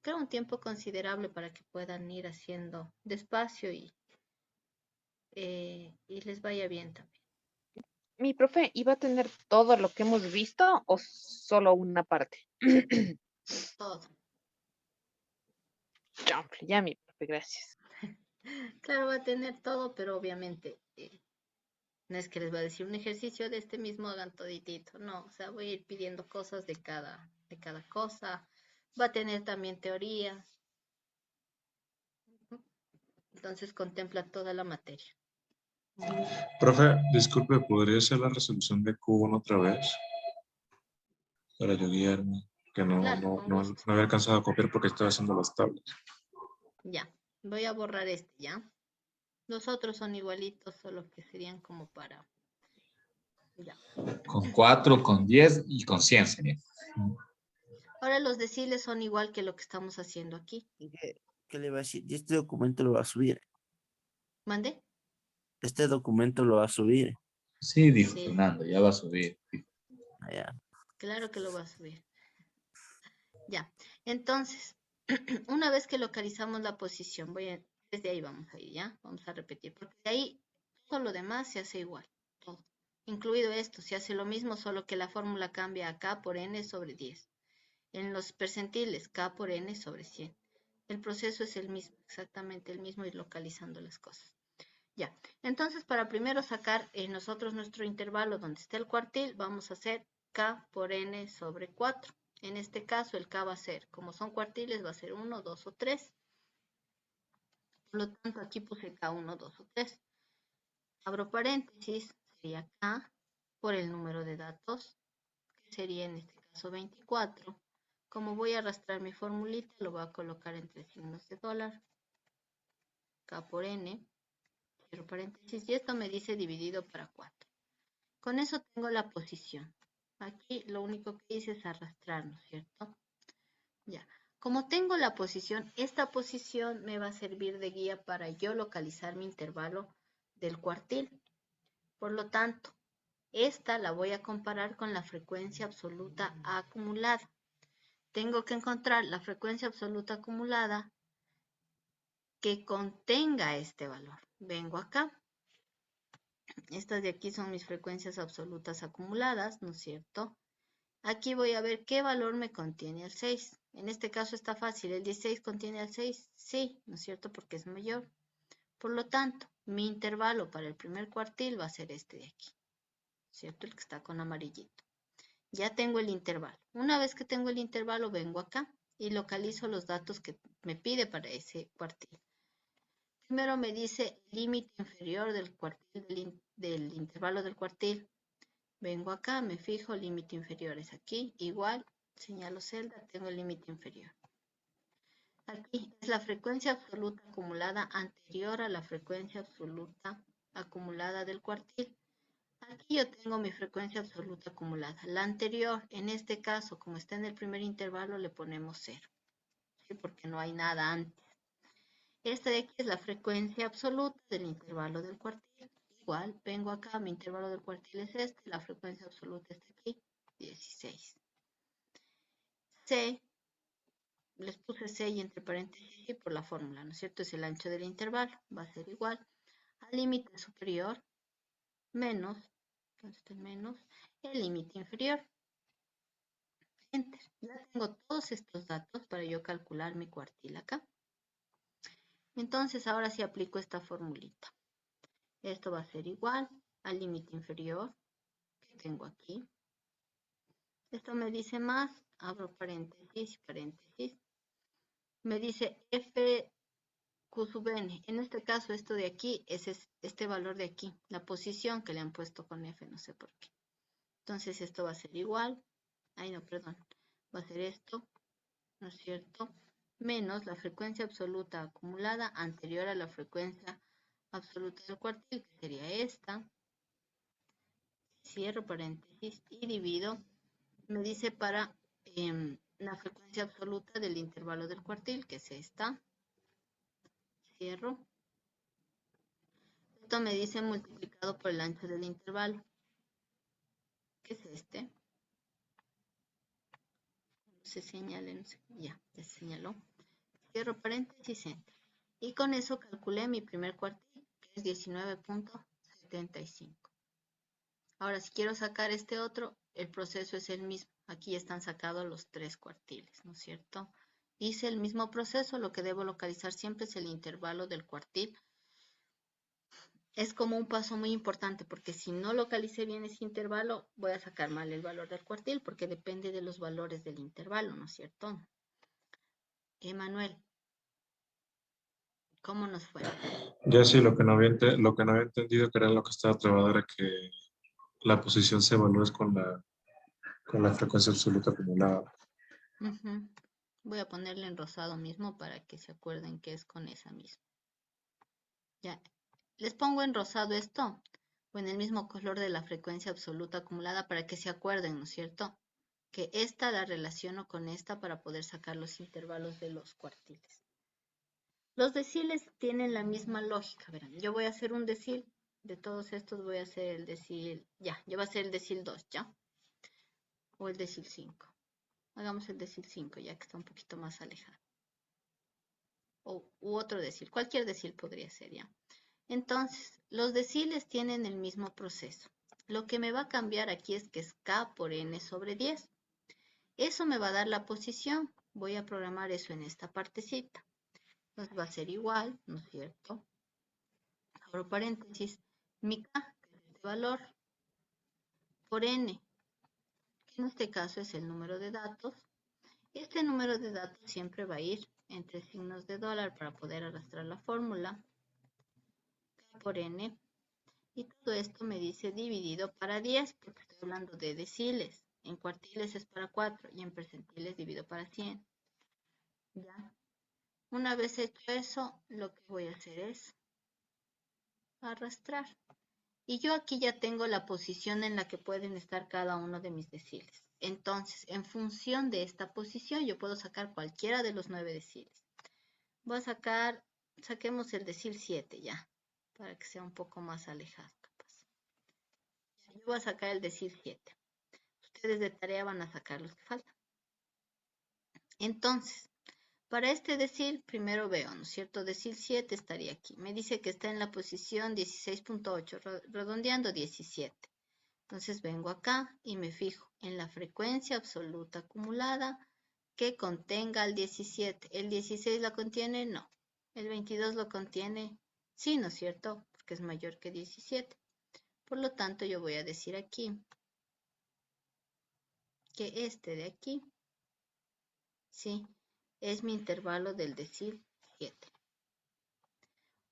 creo un tiempo considerable para que puedan ir haciendo despacio y les vaya bien también. Mi profe, ¿iba a tener todo lo que hemos visto o solo una parte? Todo. Ya, ya, mi profe, gracias. Claro, va a tener todo, pero obviamente no es que les voy a decir un ejercicio de este mismo, hagan toditito, no, o sea, voy a ir pidiendo cosas de cada cosa, va a tener también teoría, entonces contempla toda la materia. Profe, disculpe, ¿podría ser la resolución de Q1 otra vez? Para yo guiarme, que Claro, con no gusto. había alcanzado a copiar porque estaba haciendo las tablas. Ya, voy a borrar este, ¿ya? Los otros son igualitos, solo que serían como para... Ya. Con 4, con 10 y con 100 sería. Ahora los deciles son igual que lo que estamos haciendo aquí. ¿Y qué le va a decir? Y este documento lo va a subir. ¿Mande? Este documento lo va a subir. Sí, dijo Sí, Fernando, ya va a subir. Allá. claro que lo va a subir. Ya, entonces, una vez que localizamos la posición, desde ahí vamos a ir, ¿ya? Vamos a repetir, porque de ahí todo lo demás se hace igual, todo. Incluido esto, se hace lo mismo, solo que la fórmula cambia a K por N sobre 10. En los percentiles, K por N sobre 100. El proceso es el mismo, exactamente el mismo, ir localizando las cosas. Ya, entonces para primero sacar nosotros nuestro intervalo donde está el cuartil, vamos a hacer K por N sobre 4. En este caso el K va a ser, como son cuartiles, va a ser 1, 2 o 3. Por lo tanto, aquí puse K 1, 2 o 3. Abro paréntesis, sería K por el número de datos, que sería en este caso 24. Como voy a arrastrar mi formulita, lo voy a colocar entre signos de dólar. K por N, cierro paréntesis, y esto me dice dividido para 4. Con eso tengo la posición. Aquí lo único que hice es arrastrar, ¿no es cierto? Ya. Como tengo la posición, esta posición me va a servir de guía para yo localizar mi intervalo del cuartil. Por lo tanto, esta la voy a comparar con la frecuencia absoluta acumulada. Tengo que encontrar la frecuencia absoluta acumulada que contenga este valor. Vengo acá. Estas de aquí son mis frecuencias absolutas acumuladas, ¿no es cierto? Aquí voy a ver qué valor me contiene el 6. En este caso está fácil. ¿El 16 contiene el 6? Sí, ¿no es cierto? Porque es mayor. Por lo tanto, mi intervalo para el primer cuartil va a ser este de aquí, ¿cierto? El que está con amarillito. Ya tengo el intervalo. Una vez que tengo el intervalo, vengo acá y localizo los datos que me pide para ese cuartil. Primero me dice límite inferior del cuartil, del intervalo del cuartil. Vengo acá, me fijo, límite inferior es aquí, igual, señalo celda, tengo el límite inferior. Aquí es la frecuencia absoluta acumulada anterior a la frecuencia absoluta acumulada del cuartil. Aquí yo tengo mi frecuencia absoluta acumulada. La anterior, en este caso, como está en el primer intervalo, le ponemos 0, ¿sí? Porque no hay nada antes. Esta de aquí es la frecuencia absoluta del intervalo del cuartil. Igual, vengo acá, mi intervalo del cuartil es este, la frecuencia absoluta está aquí, 16. C, les puse C y entre paréntesis y por la fórmula, ¿no es cierto? Es el ancho del intervalo, va a ser igual al límite superior menos, ¿dónde está el menos? El límite inferior. Enter. Ya tengo todos estos datos para yo calcular mi cuartil acá. Entonces ahora sí aplico esta formulita. Esto va a ser igual al límite inferior que tengo aquí. Esto me dice más, abro paréntesis, paréntesis. Me dice f Q sub n. En este caso, esto de aquí es este valor de aquí, la posición que le han puesto con F, no sé por qué. Entonces esto va a ser igual, va a ser esto, ¿no es cierto? Menos la frecuencia absoluta acumulada anterior a la frecuencia absoluta del cuartil, que sería esta. Cierro paréntesis y divido. Me dice para la frecuencia absoluta del intervalo del cuartil, que es esta. Cierro. Esto me dice multiplicado por el ancho del intervalo, que es este. Se señale, no sé, ya se señaló. Cierro paréntesis, enter. Y con eso calculé mi primer cuartil, que es 19.75. Ahora, si quiero sacar este otro, el proceso es el mismo. Aquí están sacados los 3 cuartiles, ¿no es cierto? Hice el mismo proceso, lo que debo localizar siempre es el intervalo del cuartil. Es como un paso muy importante, porque si no localicé bien ese intervalo, voy a sacar mal el valor del cuartil, porque depende de los valores del intervalo, ¿no es cierto? Emanuel, ¿cómo nos fue? Ya sí, lo que no había entendido que era lo que estaba trabado era que la posición se evalúa es con la frecuencia absoluta acumulada. Ujú. Voy a ponerle en rosado mismo para que se acuerden que es con esa misma. Ya, les pongo en rosado esto, o en el mismo color de la frecuencia absoluta acumulada para que se acuerden, ¿no es cierto? Que esta la relaciono con esta para poder sacar los intervalos de los cuartiles. Los deciles tienen la misma lógica, verán. Yo voy a hacer un decil, de todos estos voy a hacer el decil, ya, yo voy a hacer el decil 2, ¿ya? O el decil 5. Hagamos el decil 5, ya que está un poquito más alejado. U otro decil, cualquier decil podría ser, ¿ya? Entonces, los deciles tienen el mismo proceso. Lo que me va a cambiar aquí es que es K por N sobre 10. Eso me va a dar la posición. Voy a programar eso en esta partecita. Entonces va a ser igual, ¿no es cierto? Abro paréntesis, mi K, que es este valor, por N, que en este caso es el número de datos. Este número de datos siempre va a ir entre signos de dólar para poder arrastrar la fórmula. K por N. Y todo esto me dice dividido para 10, porque estoy hablando de deciles. En cuartiles es para 4 y en percentiles divido para 100. ¿Ya? Una vez hecho eso, lo que voy a hacer es arrastrar. Y yo aquí ya tengo la posición en la que pueden estar cada uno de mis deciles. Entonces, en función de esta posición, yo puedo sacar cualquiera de los 9 deciles. Voy a sacar, saquemos el decil 7 ya, para que sea un poco más alejado. Yo voy a sacar el decil 7. Ustedes de tarea van a sacar los que faltan. Entonces, para este decil, primero veo, ¿no es cierto? Decil 7 estaría aquí. Me dice que está en la posición 16.8, redondeando 17. Entonces vengo acá y me fijo en la frecuencia absoluta acumulada que contenga el 17. ¿El 16 la contiene? No. ¿El 22 lo contiene? Sí, ¿no es cierto? Porque es mayor que 17. Por lo tanto, yo voy a decir aquí que este de aquí, sí, es mi intervalo del decil 7.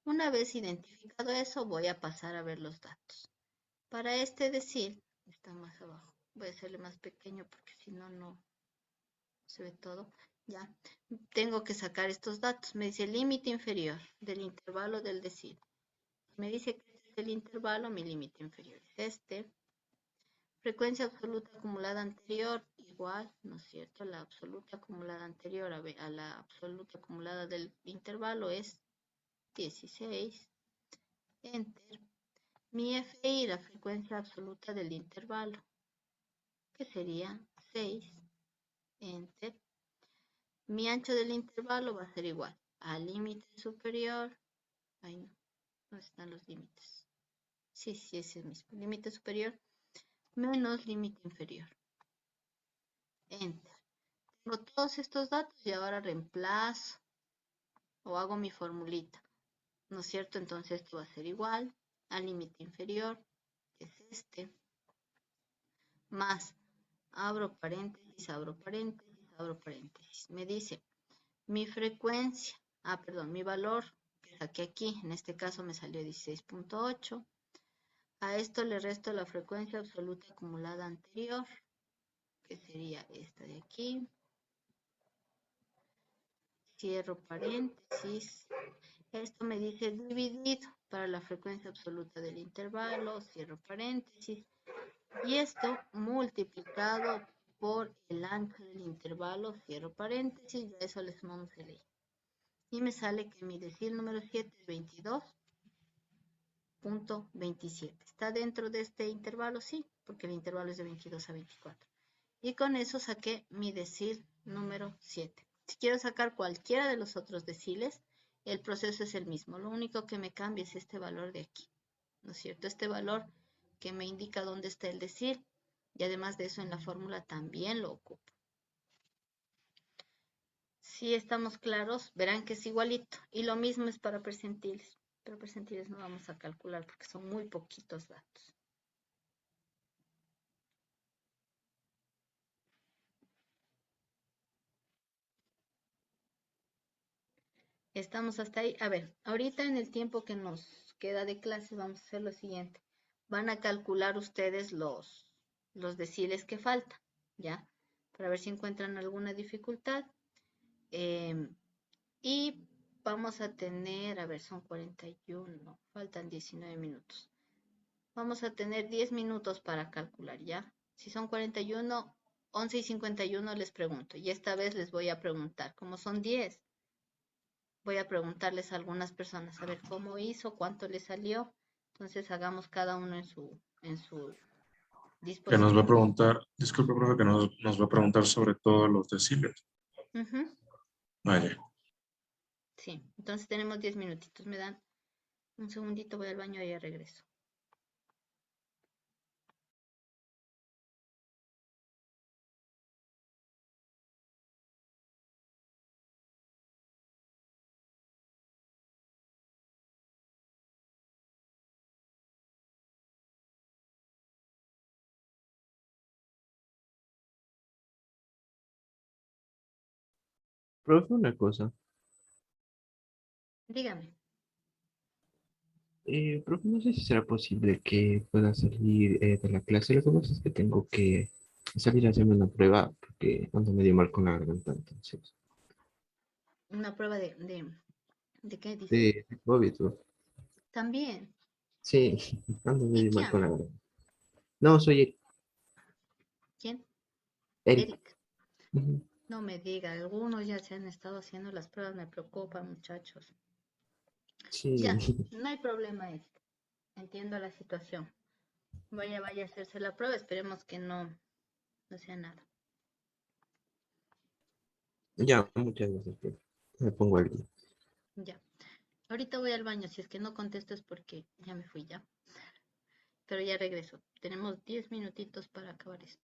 Una vez identificado eso, voy a pasar a ver los datos. Para este decil, está más abajo. Voy a hacerle más pequeño porque si no, no se ve todo. Ya, tengo que sacar estos datos. Me dice límite inferior del intervalo del decil. Me dice que este es el intervalo, mi límite inferior es este. Frecuencia absoluta acumulada anterior, igual, ¿no es cierto? La absoluta acumulada anterior a la absoluta acumulada del intervalo es 16. Enter. Mi FI, la frecuencia absoluta del intervalo, que sería 6. Enter. Mi ancho del intervalo va a ser igual al límite superior. Ay, no, no están los límites. Sí, es el mismo. Límite superior menos límite inferior. Enter. Tengo todos estos datos y ahora reemplazo o hago mi formulita, ¿no es cierto? Entonces esto va a ser igual al límite inferior, que es este, más, abro paréntesis, abro paréntesis, abro paréntesis. Me dice, mi frecuencia, mi valor saqué aquí. En este caso me salió 16.8. A esto le resto la frecuencia absoluta acumulada anterior, que sería esta de aquí. Cierro paréntesis. Esto me dice dividido para la frecuencia absoluta del intervalo. Cierro paréntesis. Y esto multiplicado por el ancho del intervalo. Cierro paréntesis. Y a eso le sumamos el i. Y me sale que mi decil número 7 es 22.27. ¿Está dentro de este intervalo? Sí, porque el intervalo es de 22 a 24. Y con eso saqué mi decil número 7. Si quiero sacar cualquiera de los otros deciles, el proceso es el mismo. Lo único que me cambia es este valor de aquí, ¿no es cierto? Este valor que me indica dónde está el decil. Y además de eso, en la fórmula también lo ocupo. Si estamos claros, verán que es igualito. Y lo mismo es para percentiles. Pero percentiles no vamos a calcular porque son muy poquitos datos. Estamos hasta ahí. A ver, ahorita en el tiempo que nos queda de clase vamos a hacer lo siguiente. Van a calcular ustedes los deciles que faltan, ¿ya? Para ver si encuentran alguna dificultad. Y vamos a tener, a ver, son 41, faltan 19 minutos. Vamos a tener 10 minutos para calcular, ¿ya? Si son 41, 11 y 51 les pregunto. Y esta vez les voy a preguntar, como son 10, voy a preguntarles a algunas personas, a ver cómo hizo, cuánto le salió. Entonces hagamos cada uno en su Que nos va a dispositivo. preguntar, disculpe, profe, que nos va a preguntar sobre todo los deciles. Ujú, Vaya. sí, entonces tenemos 10 minutitos. Me dan un segundito, voy al baño y ya regreso. Profe, una cosa. Dígame. Profe, no sé si será posible que pueda salir de la clase. Lo que pasa es que tengo que salir a hacerme una prueba porque ando medio mal con la garganta, entonces. Una prueba ¿de qué dice? De COVID, ¿no? También. Sí, ando ¿Y medio mal con quién? la garganta. No, soy ¿Quién? Eric. Eric. Ujú. No me diga, algunos ya se han estado haciendo las pruebas, me preocupa, muchachos. Sí, Ya, no hay problema, Eric. Entiendo la situación. Vaya a hacerse la prueba, esperemos que no sea nada. ya, muchas gracias, profe. Me pongo al día. Ya. Ahorita voy al baño, si es que no contesto es porque ya me fui ya. Pero ya regreso. Tenemos 10 minutitos para acabar esto.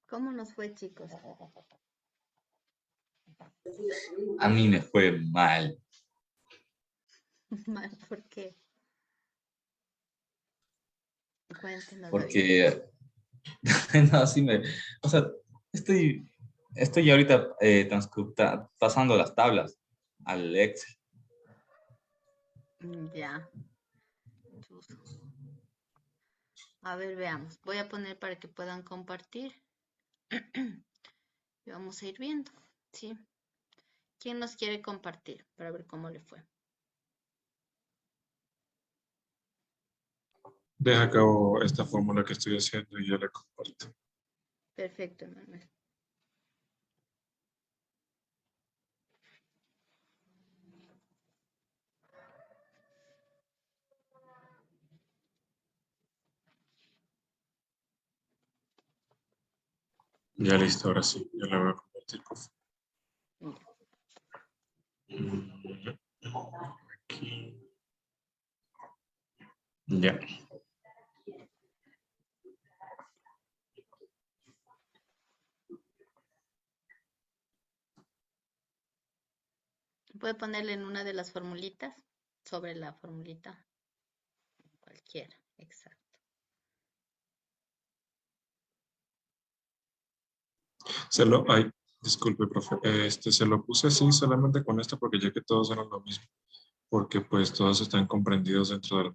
¿Cómo nos fue, chicos? A mí me fue mal. Mal, ¿por qué? Cuéntenos la vida. Porque, no, sí o sea, estoy ahorita pasando las tablas al Excel. Ya. Chuzo. A ver, veamos. Voy a poner para que puedan compartir. Y vamos a ir viendo, ¿sí? ¿Quién nos quiere compartir para ver cómo le fue? Deja a cabo esta fórmula que estoy haciendo y ya la comparto. Perfecto, Emanuel. Ya listo, ahora sí, ya la voy a compartir, por favor. Aquí. Ya. Puede ponerle en una de las formulitas, sobre la formulita, cualquiera, exacto. Ay, disculpe, profe. Se lo puse así solamente con esto porque ya que todos eran lo mismo. Porque pues todos están comprendidos dentro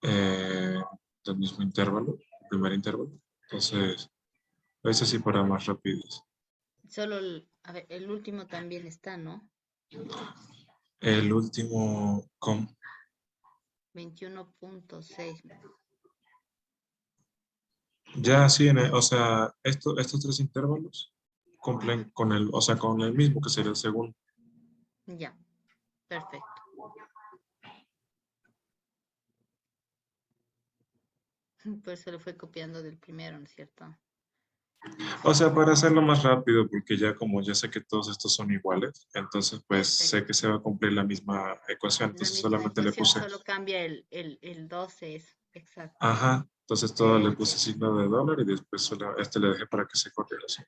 eh, del mismo intervalo, el primer intervalo. Entonces, a veces sí para más rápidos. Solo, a ver, el último también está, ¿no? El último, 21.6. ya sí, o sea, estos tres intervalos cumplen con con el mismo que sería el segundo. Ya, perfecto. Pues se lo fue copiando del primero, ¿no es cierto? O sea, para hacerlo más rápido, porque ya como ya sé que todos estos son iguales, entonces pues sé Perfecto. que se va a cumplir la misma ecuación, La entonces misma solamente le ecuación, puse, solo cambia el 12, es exacto. ajá, entonces todo le puse signo de dólar y después solo le dejé para que se corriera así.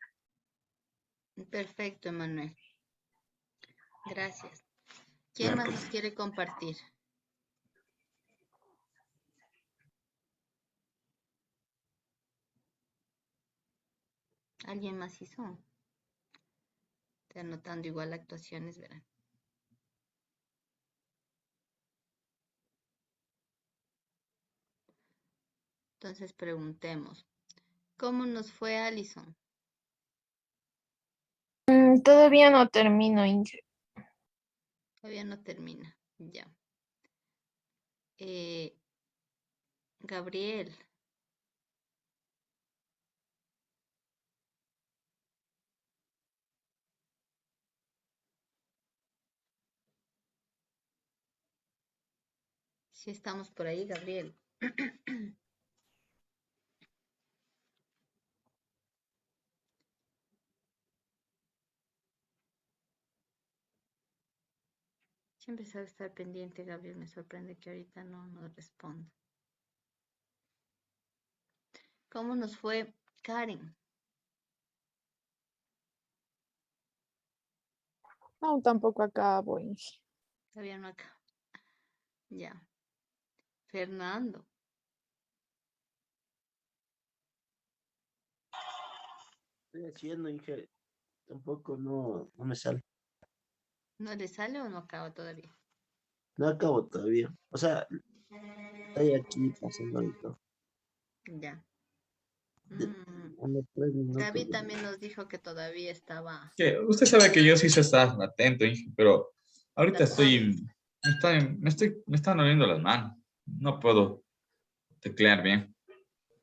Perfecto, Emanuel. Gracias. Ya, ¿Quién más nos profe. quiere compartir? ¿Alguien más hizo? Estoy anotando igual actuaciones, verán. Entonces preguntemos, ¿cómo nos fue Alison? Todavía no termino, Inge. Todavía no termina, ya. Gabriel, si estamos por ahí, Gabriel. Siempre sabe estar pendiente, Gabriel. Me sorprende que ahorita no nos responda. ¿Cómo nos fue Karen? Aún tampoco acabo, Inge. Todavía no acá. Ya. Fernando. Estoy haciendo, Inge. Tampoco no me sale. ¿No le sale o no acaba todavía? No acabo todavía. O sea, estoy aquí pasando y todo. Ya. De- Mm, Unos 3 minutos. Gaby también nos dijo que todavía estaba Que usted sabe que yo sí sé estar atento, Inge, pero ahorita tratando. me están doliendo las manos. No puedo teclear bien.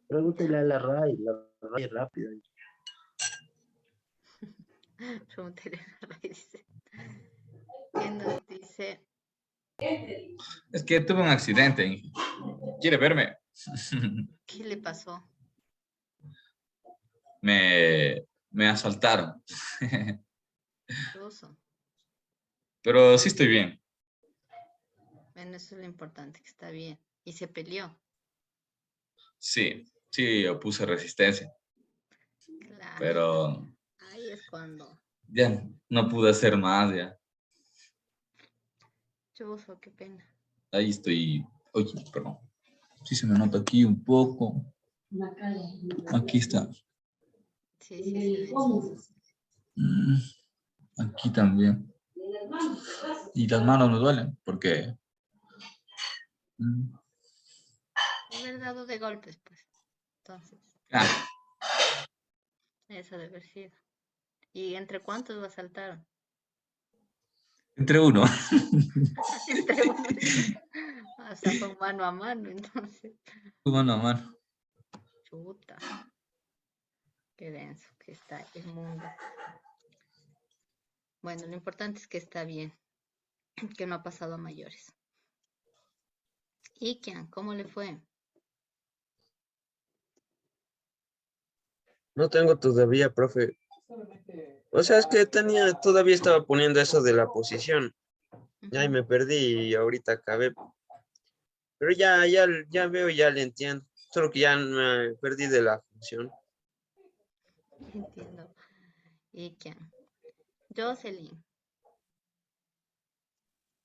Pregúntale a la Ray rápido. Pregúntale a Ray, dice. ¿Qué nos dice? Es que tuve un accidente, Inge. ¿Quiere verme? ¿Qué le pasó? Me asaltaron. Ruso. Pero sí estoy bien. Bueno, eso es lo importante, que está bien. Y se peleó. Sí, opuse resistencia. Claro, pero ahí es cuando, ya no pude hacer más, ya. chuzo, qué pena. Ahí estoy, oye, perdón, sí se me nota aquí un poco. Aquí está. Sí, sí, se ve, sí. Mm, aquí también. Y las manos me duelen porque mm, Haber dado de golpes, pues. Entonces, ah, eso debe haber sido. ¿Y entre cuántos lo asaltaron? entre uno. Entre uno. O sea, fue mano a mano, entonces. Mano a mano. Chuta, qué denso que está el mundo. Bueno, lo importante es que está bien, que no ha pasado a mayores. ¿Y Kian, cómo le fue? No tengo todavía, profe. O sea, es que todavía estaba poniendo eso de la posición. Ya y me perdí y ahorita acabé. Pero ya veo, ya le entiendo. Solo que ya me perdí de la función. Entiendo. ¿Y Kian? Jocelyn,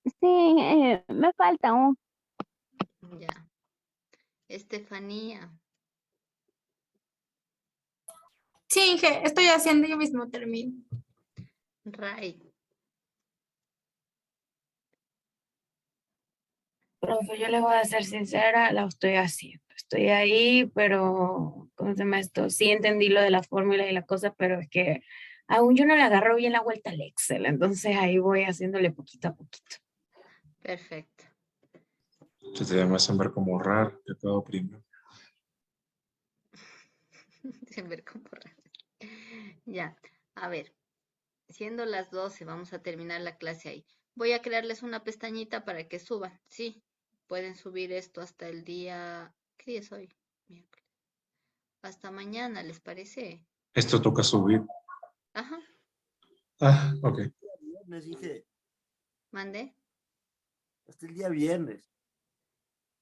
Sí, me falta aún. ya. Estefanía, Sí, Inge, estoy haciendo, yo mismo termino. Ray, Profe, yo le voy a ser sincera, la estoy haciendo. Estoy ahí, pero, ¿cómo se llama esto? Sí entendí lo de la fórmula y la cosa, pero es que aún yo no le agarro bien la vuelta al Excel, entonces ahí voy haciéndole poquito a poquito. perfecto. Se te llama ver como raro, que acabo primero. Sin ver cómo raro. Ya, a ver, siendo las 12, vamos a terminar la clase ahí. Voy a crearles una pestañita para que suban. Sí, pueden subir esto hasta el día. ¿Qué día es hoy? Miércoles. Hasta mañana, ¿les parece? Esto toca subir. Ajá, Ah, ok. Viernes, dije, mandé. hasta el día viernes.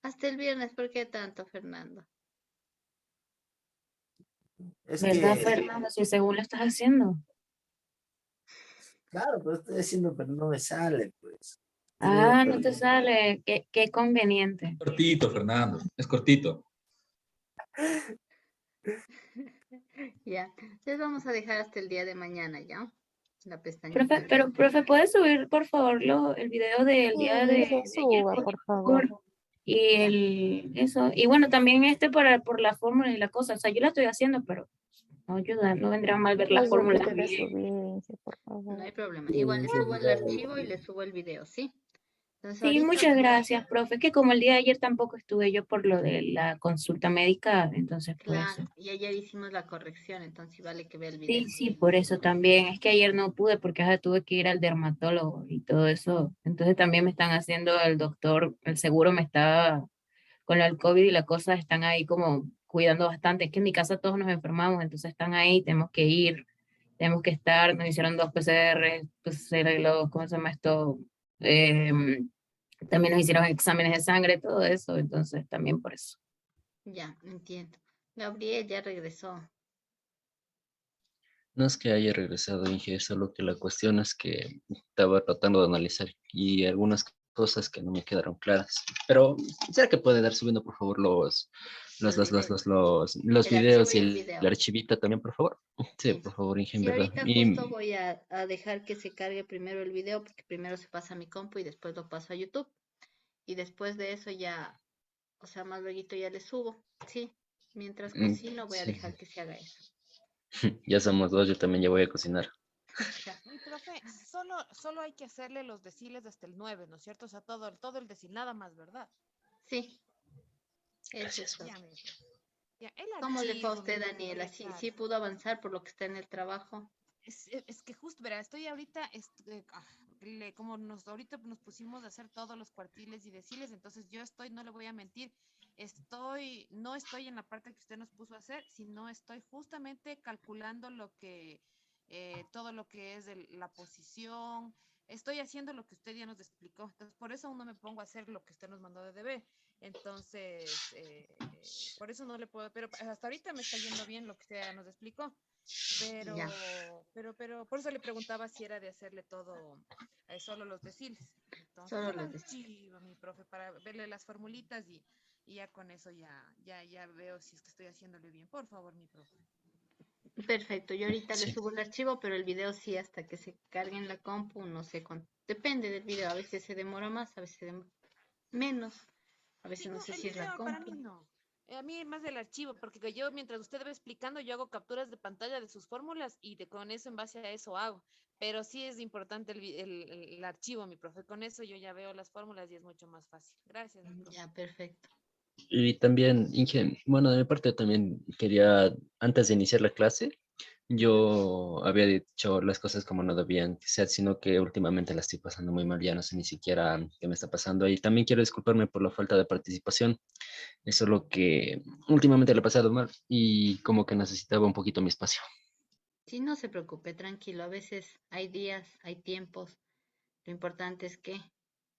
Hasta el viernes, ¿por qué tanto, Fernando? Es ¿Verdad, que, Fernando? Si según lo estás haciendo. claro, pero estoy haciendo, pero no me sale, pues. Termino Ah, no te perdiendo. sale. Qué conveniente. Cortito, Fernando. Es cortito. Ya, les vamos a dejar hasta el día de mañana, ¿ya? La Profe, pestañita. pero, profe, ¿puedes subir, por favor, el video del día Sí, de ayer, suba, por por favor. favor? Y eso. Y bueno, también por la fórmula y la cosa. O sea, yo la estoy haciendo, pero no ayuda, no vendría mal ver la Las fórmula. debería de subir, Inge, por No favor. hay problema. Sí, Igual les dije, subo pues, el dale. archivo y les subo el video, ¿sí? Entonces Sí, ahorita, muchas gracias, profe. Que como el día de ayer tampoco estuve yo por lo de la consulta médica, entonces por eso. claro, y ayer hicimos la corrección, entonces sí vale que vea el video. Sí, sí, por eso también. Es que ayer no pude porque ajá, tuve que ir al dermatólogo y todo eso. Entonces también me están haciendo el doctor, el seguro me está, con el COVID y la cosa, están ahí como cuidando bastante. Es que en mi casa todos nos enfermamos, entonces están ahí, tenemos que ir, tenemos que estar. Nos hicieron 2 PCR, pues ¿cómo se llama esto? Em, También nos hicieron exámenes de sangre, todo eso, entonces también por eso. Ya, entiendo. Gabriel ya regresó. No es que haya regresado, Inge, solo que la cuestión es que estaba tratando de analizar y algunas cosas que no me quedaron claras. Pero, ¿será que puede dar subiendo, por favor, Los videos. los El archivo videos y y el el video. archivito también, por favor? Sí, Sí. por favor, Inge, en Sí, verdad. ahorita justo Y voy a dejar que se cargue primero el video, porque primero se pasa a mi compu y después lo paso a YouTube. Y después de eso ya, o sea, más luego ya le subo. Sí, mientras cocino voy a sí, dejar que se haga eso. ya somos dos, yo también ya voy a cocinar. Ya. Y profe, solo hay que hacerle los deciles hasta el 9, ¿no es cierto? O sea, todo el decil, nada más, ¿verdad? Sí, eso es Gracias. todo. Ya, mi profe. Ya, el ¿Cómo le fue a archivo, mi usted, profe, Daniela? ya, ¿Sí, claro. sí pudo avanzar por lo que está en el trabajo? Es que justo, verá, estoy ahorita, como ahorita nos pusimos a hacer todos los cuartiles y deciles, entonces yo estoy, no le voy a mentir, no estoy en la parte que usted nos puso a hacer, sino estoy justamente calculando todo lo que es la posición, estoy haciendo lo que usted ya nos explicó, entonces por eso aún no me pongo a hacer lo que usted nos mandó de deber, entonces, por eso no le puedo, pero hasta ahorita me está yendo bien lo que usted ya nos explicó. Pero, Ya. pero, por eso le preguntaba si era de hacerle todo, solo los deciles. Entonces, Solo el los deciles. archivo, mi profe, para verle las formulitas y ya con eso ya veo si es que estoy haciéndole bien. Por favor, mi profe. Perfecto, yo ahorita le Sí. subo el archivo, pero el video sí hasta que se cargue en la compu, no sé cuánto. Depende del video, a veces se demora más, a veces se demora menos, a veces Sí, no no, sé el si es la video para mí compu. no. A mí más del archivo, porque yo mientras usted va explicando, yo hago capturas de pantalla de sus fórmulas y con eso, en base a eso hago. Pero sí es importante el archivo, mi profe. Con eso yo ya veo las fórmulas y es mucho más fácil. Gracias, mi profe. Ya, perfecto. Y también, Inge, bueno, de mi parte también quería, antes de iniciar la clase, yo había dicho las cosas como no debían ser, sino que últimamente la estoy pasando muy mal, ya no sé ni siquiera qué me está pasando. Y también quiero disculparme por la falta de participación. Eso es lo que últimamente le he pasado mal y como que necesitaba un poquito mi espacio. Sí, no se preocupe, tranquilo, a veces hay días, hay tiempos. Lo importante es que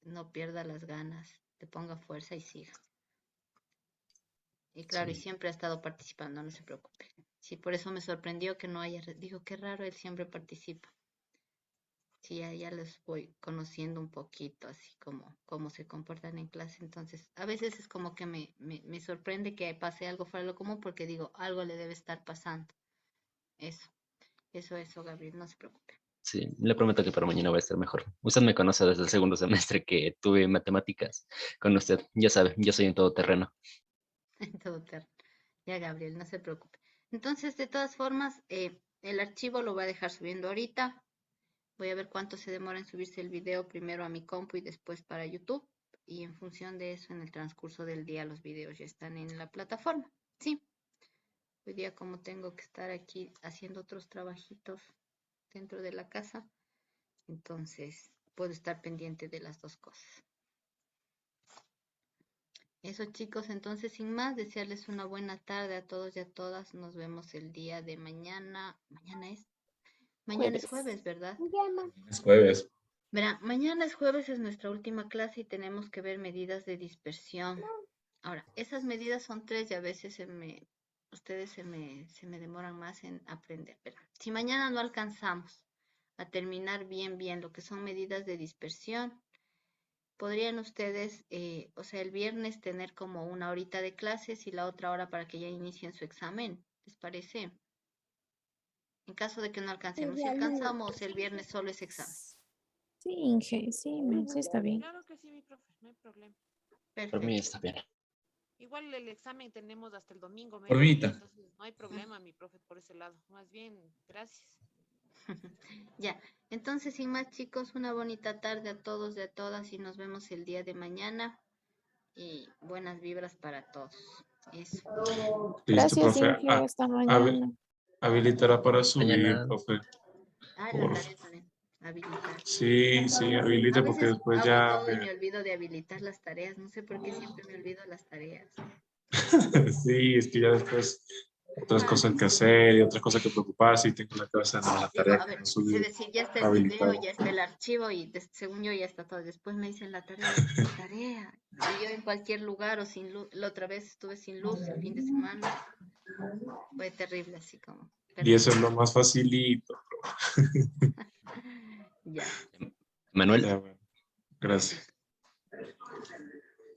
no pierda las ganas, te ponga fuerza y siga. Y claro, y Sí, siempre ha estado participando, no se preocupe. Sí, por eso me sorprendió que no haya, digo, qué raro, él siempre participa. Sí, ya les voy conociendo un poquito, así como cómo se comportan en clase. Entonces, a veces es como que me sorprende que pase algo fuera de lo común porque digo, algo le debe estar pasando. Eso, Gabriel, no se preocupe. sí, le prometo que para mañana va a estar mejor. Usted me conoce desde el segundo semestre que tuve matemáticas con usted. Ya sabe, yo soy un todoterreno. En todo terreno. Ya, Gabriel, no se preocupe. Entonces, de todas formas, el archivo lo voy a dejar subiendo ahorita. Voy a ver cuánto se demora en subirse el video primero a mi compu y después para YouTube. Y en función de eso, en el transcurso del día, los videos ya están en la plataforma. Sí, hoy día como tengo que estar aquí haciendo otros trabajitos dentro de la casa, entonces puedo estar pendiente de las dos cosas. Eso chicos, entonces sin más, desearles una buena tarde a todos y a todas. Nos vemos el día de mañana. Mañana es Jueves. jueves, ¿verdad? Es jueves. Verá, mañana es jueves, es nuestra última clase y tenemos que ver medidas de dispersión. Ahora, esas medidas son 3 y a veces ustedes se me demoran más en aprender. Verá, si mañana no alcanzamos a terminar bien lo que son medidas de dispersión, podrían ustedes, o sea, el viernes tener como una horita de clases y la otra hora para que ya inicien su examen. ¿Les parece? En caso de que no alcancemos, si alcanzamos, el viernes solo es examen. Sí, Inge, sí, sí está bien. Claro que sí, mi profe, no hay problema. Por mí Perfecto. está bien. Igual el examen tenemos hasta el domingo, Por mediodía, mí, entonces no hay problema, mi profe, por ese lado. Más bien, gracias. Ya, entonces sin más chicos, una bonita tarde a todos y a todas y nos vemos el día de mañana y buenas vibras para todos. Eso. Listo, Gracias, profe. Inge. Hasta Habi- mañana. habilitará para subir, Mañana, profe. Ah, la Por... tarea también. Habilitar. Sí, sí, A habilite porque veces después hago ya todo y me olvido de habilitar las tareas. No sé por qué siempre me olvido las tareas. Sí, es que ya después otras Ah, cosas que hacer y otras cosas que preocuparse y tengo la cabeza en la digo, tarea a que no ver, sé subí decir, ya está el video, habilitado. ya está el archivo y según yo ya está todo. Después me dicen la tarea, digo, ¿qué tarea? Y yo en cualquier lugar o sin luz, la otra vez estuve sin luz el fin de semana. Fue terrible, así como, Y eso perdón. es lo más facilito. Ya, Manuel, Ya, bueno, gracias.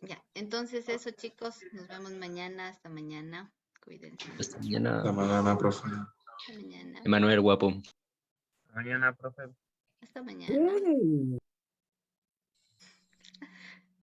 ya. Entonces eso, chicos, nos vemos mañana. Hasta mañana. Cuídense. hasta mañana. Hasta mañana, profe. Hasta mañana. Emanuel, guapo. Mañana, profe. Hasta mañana.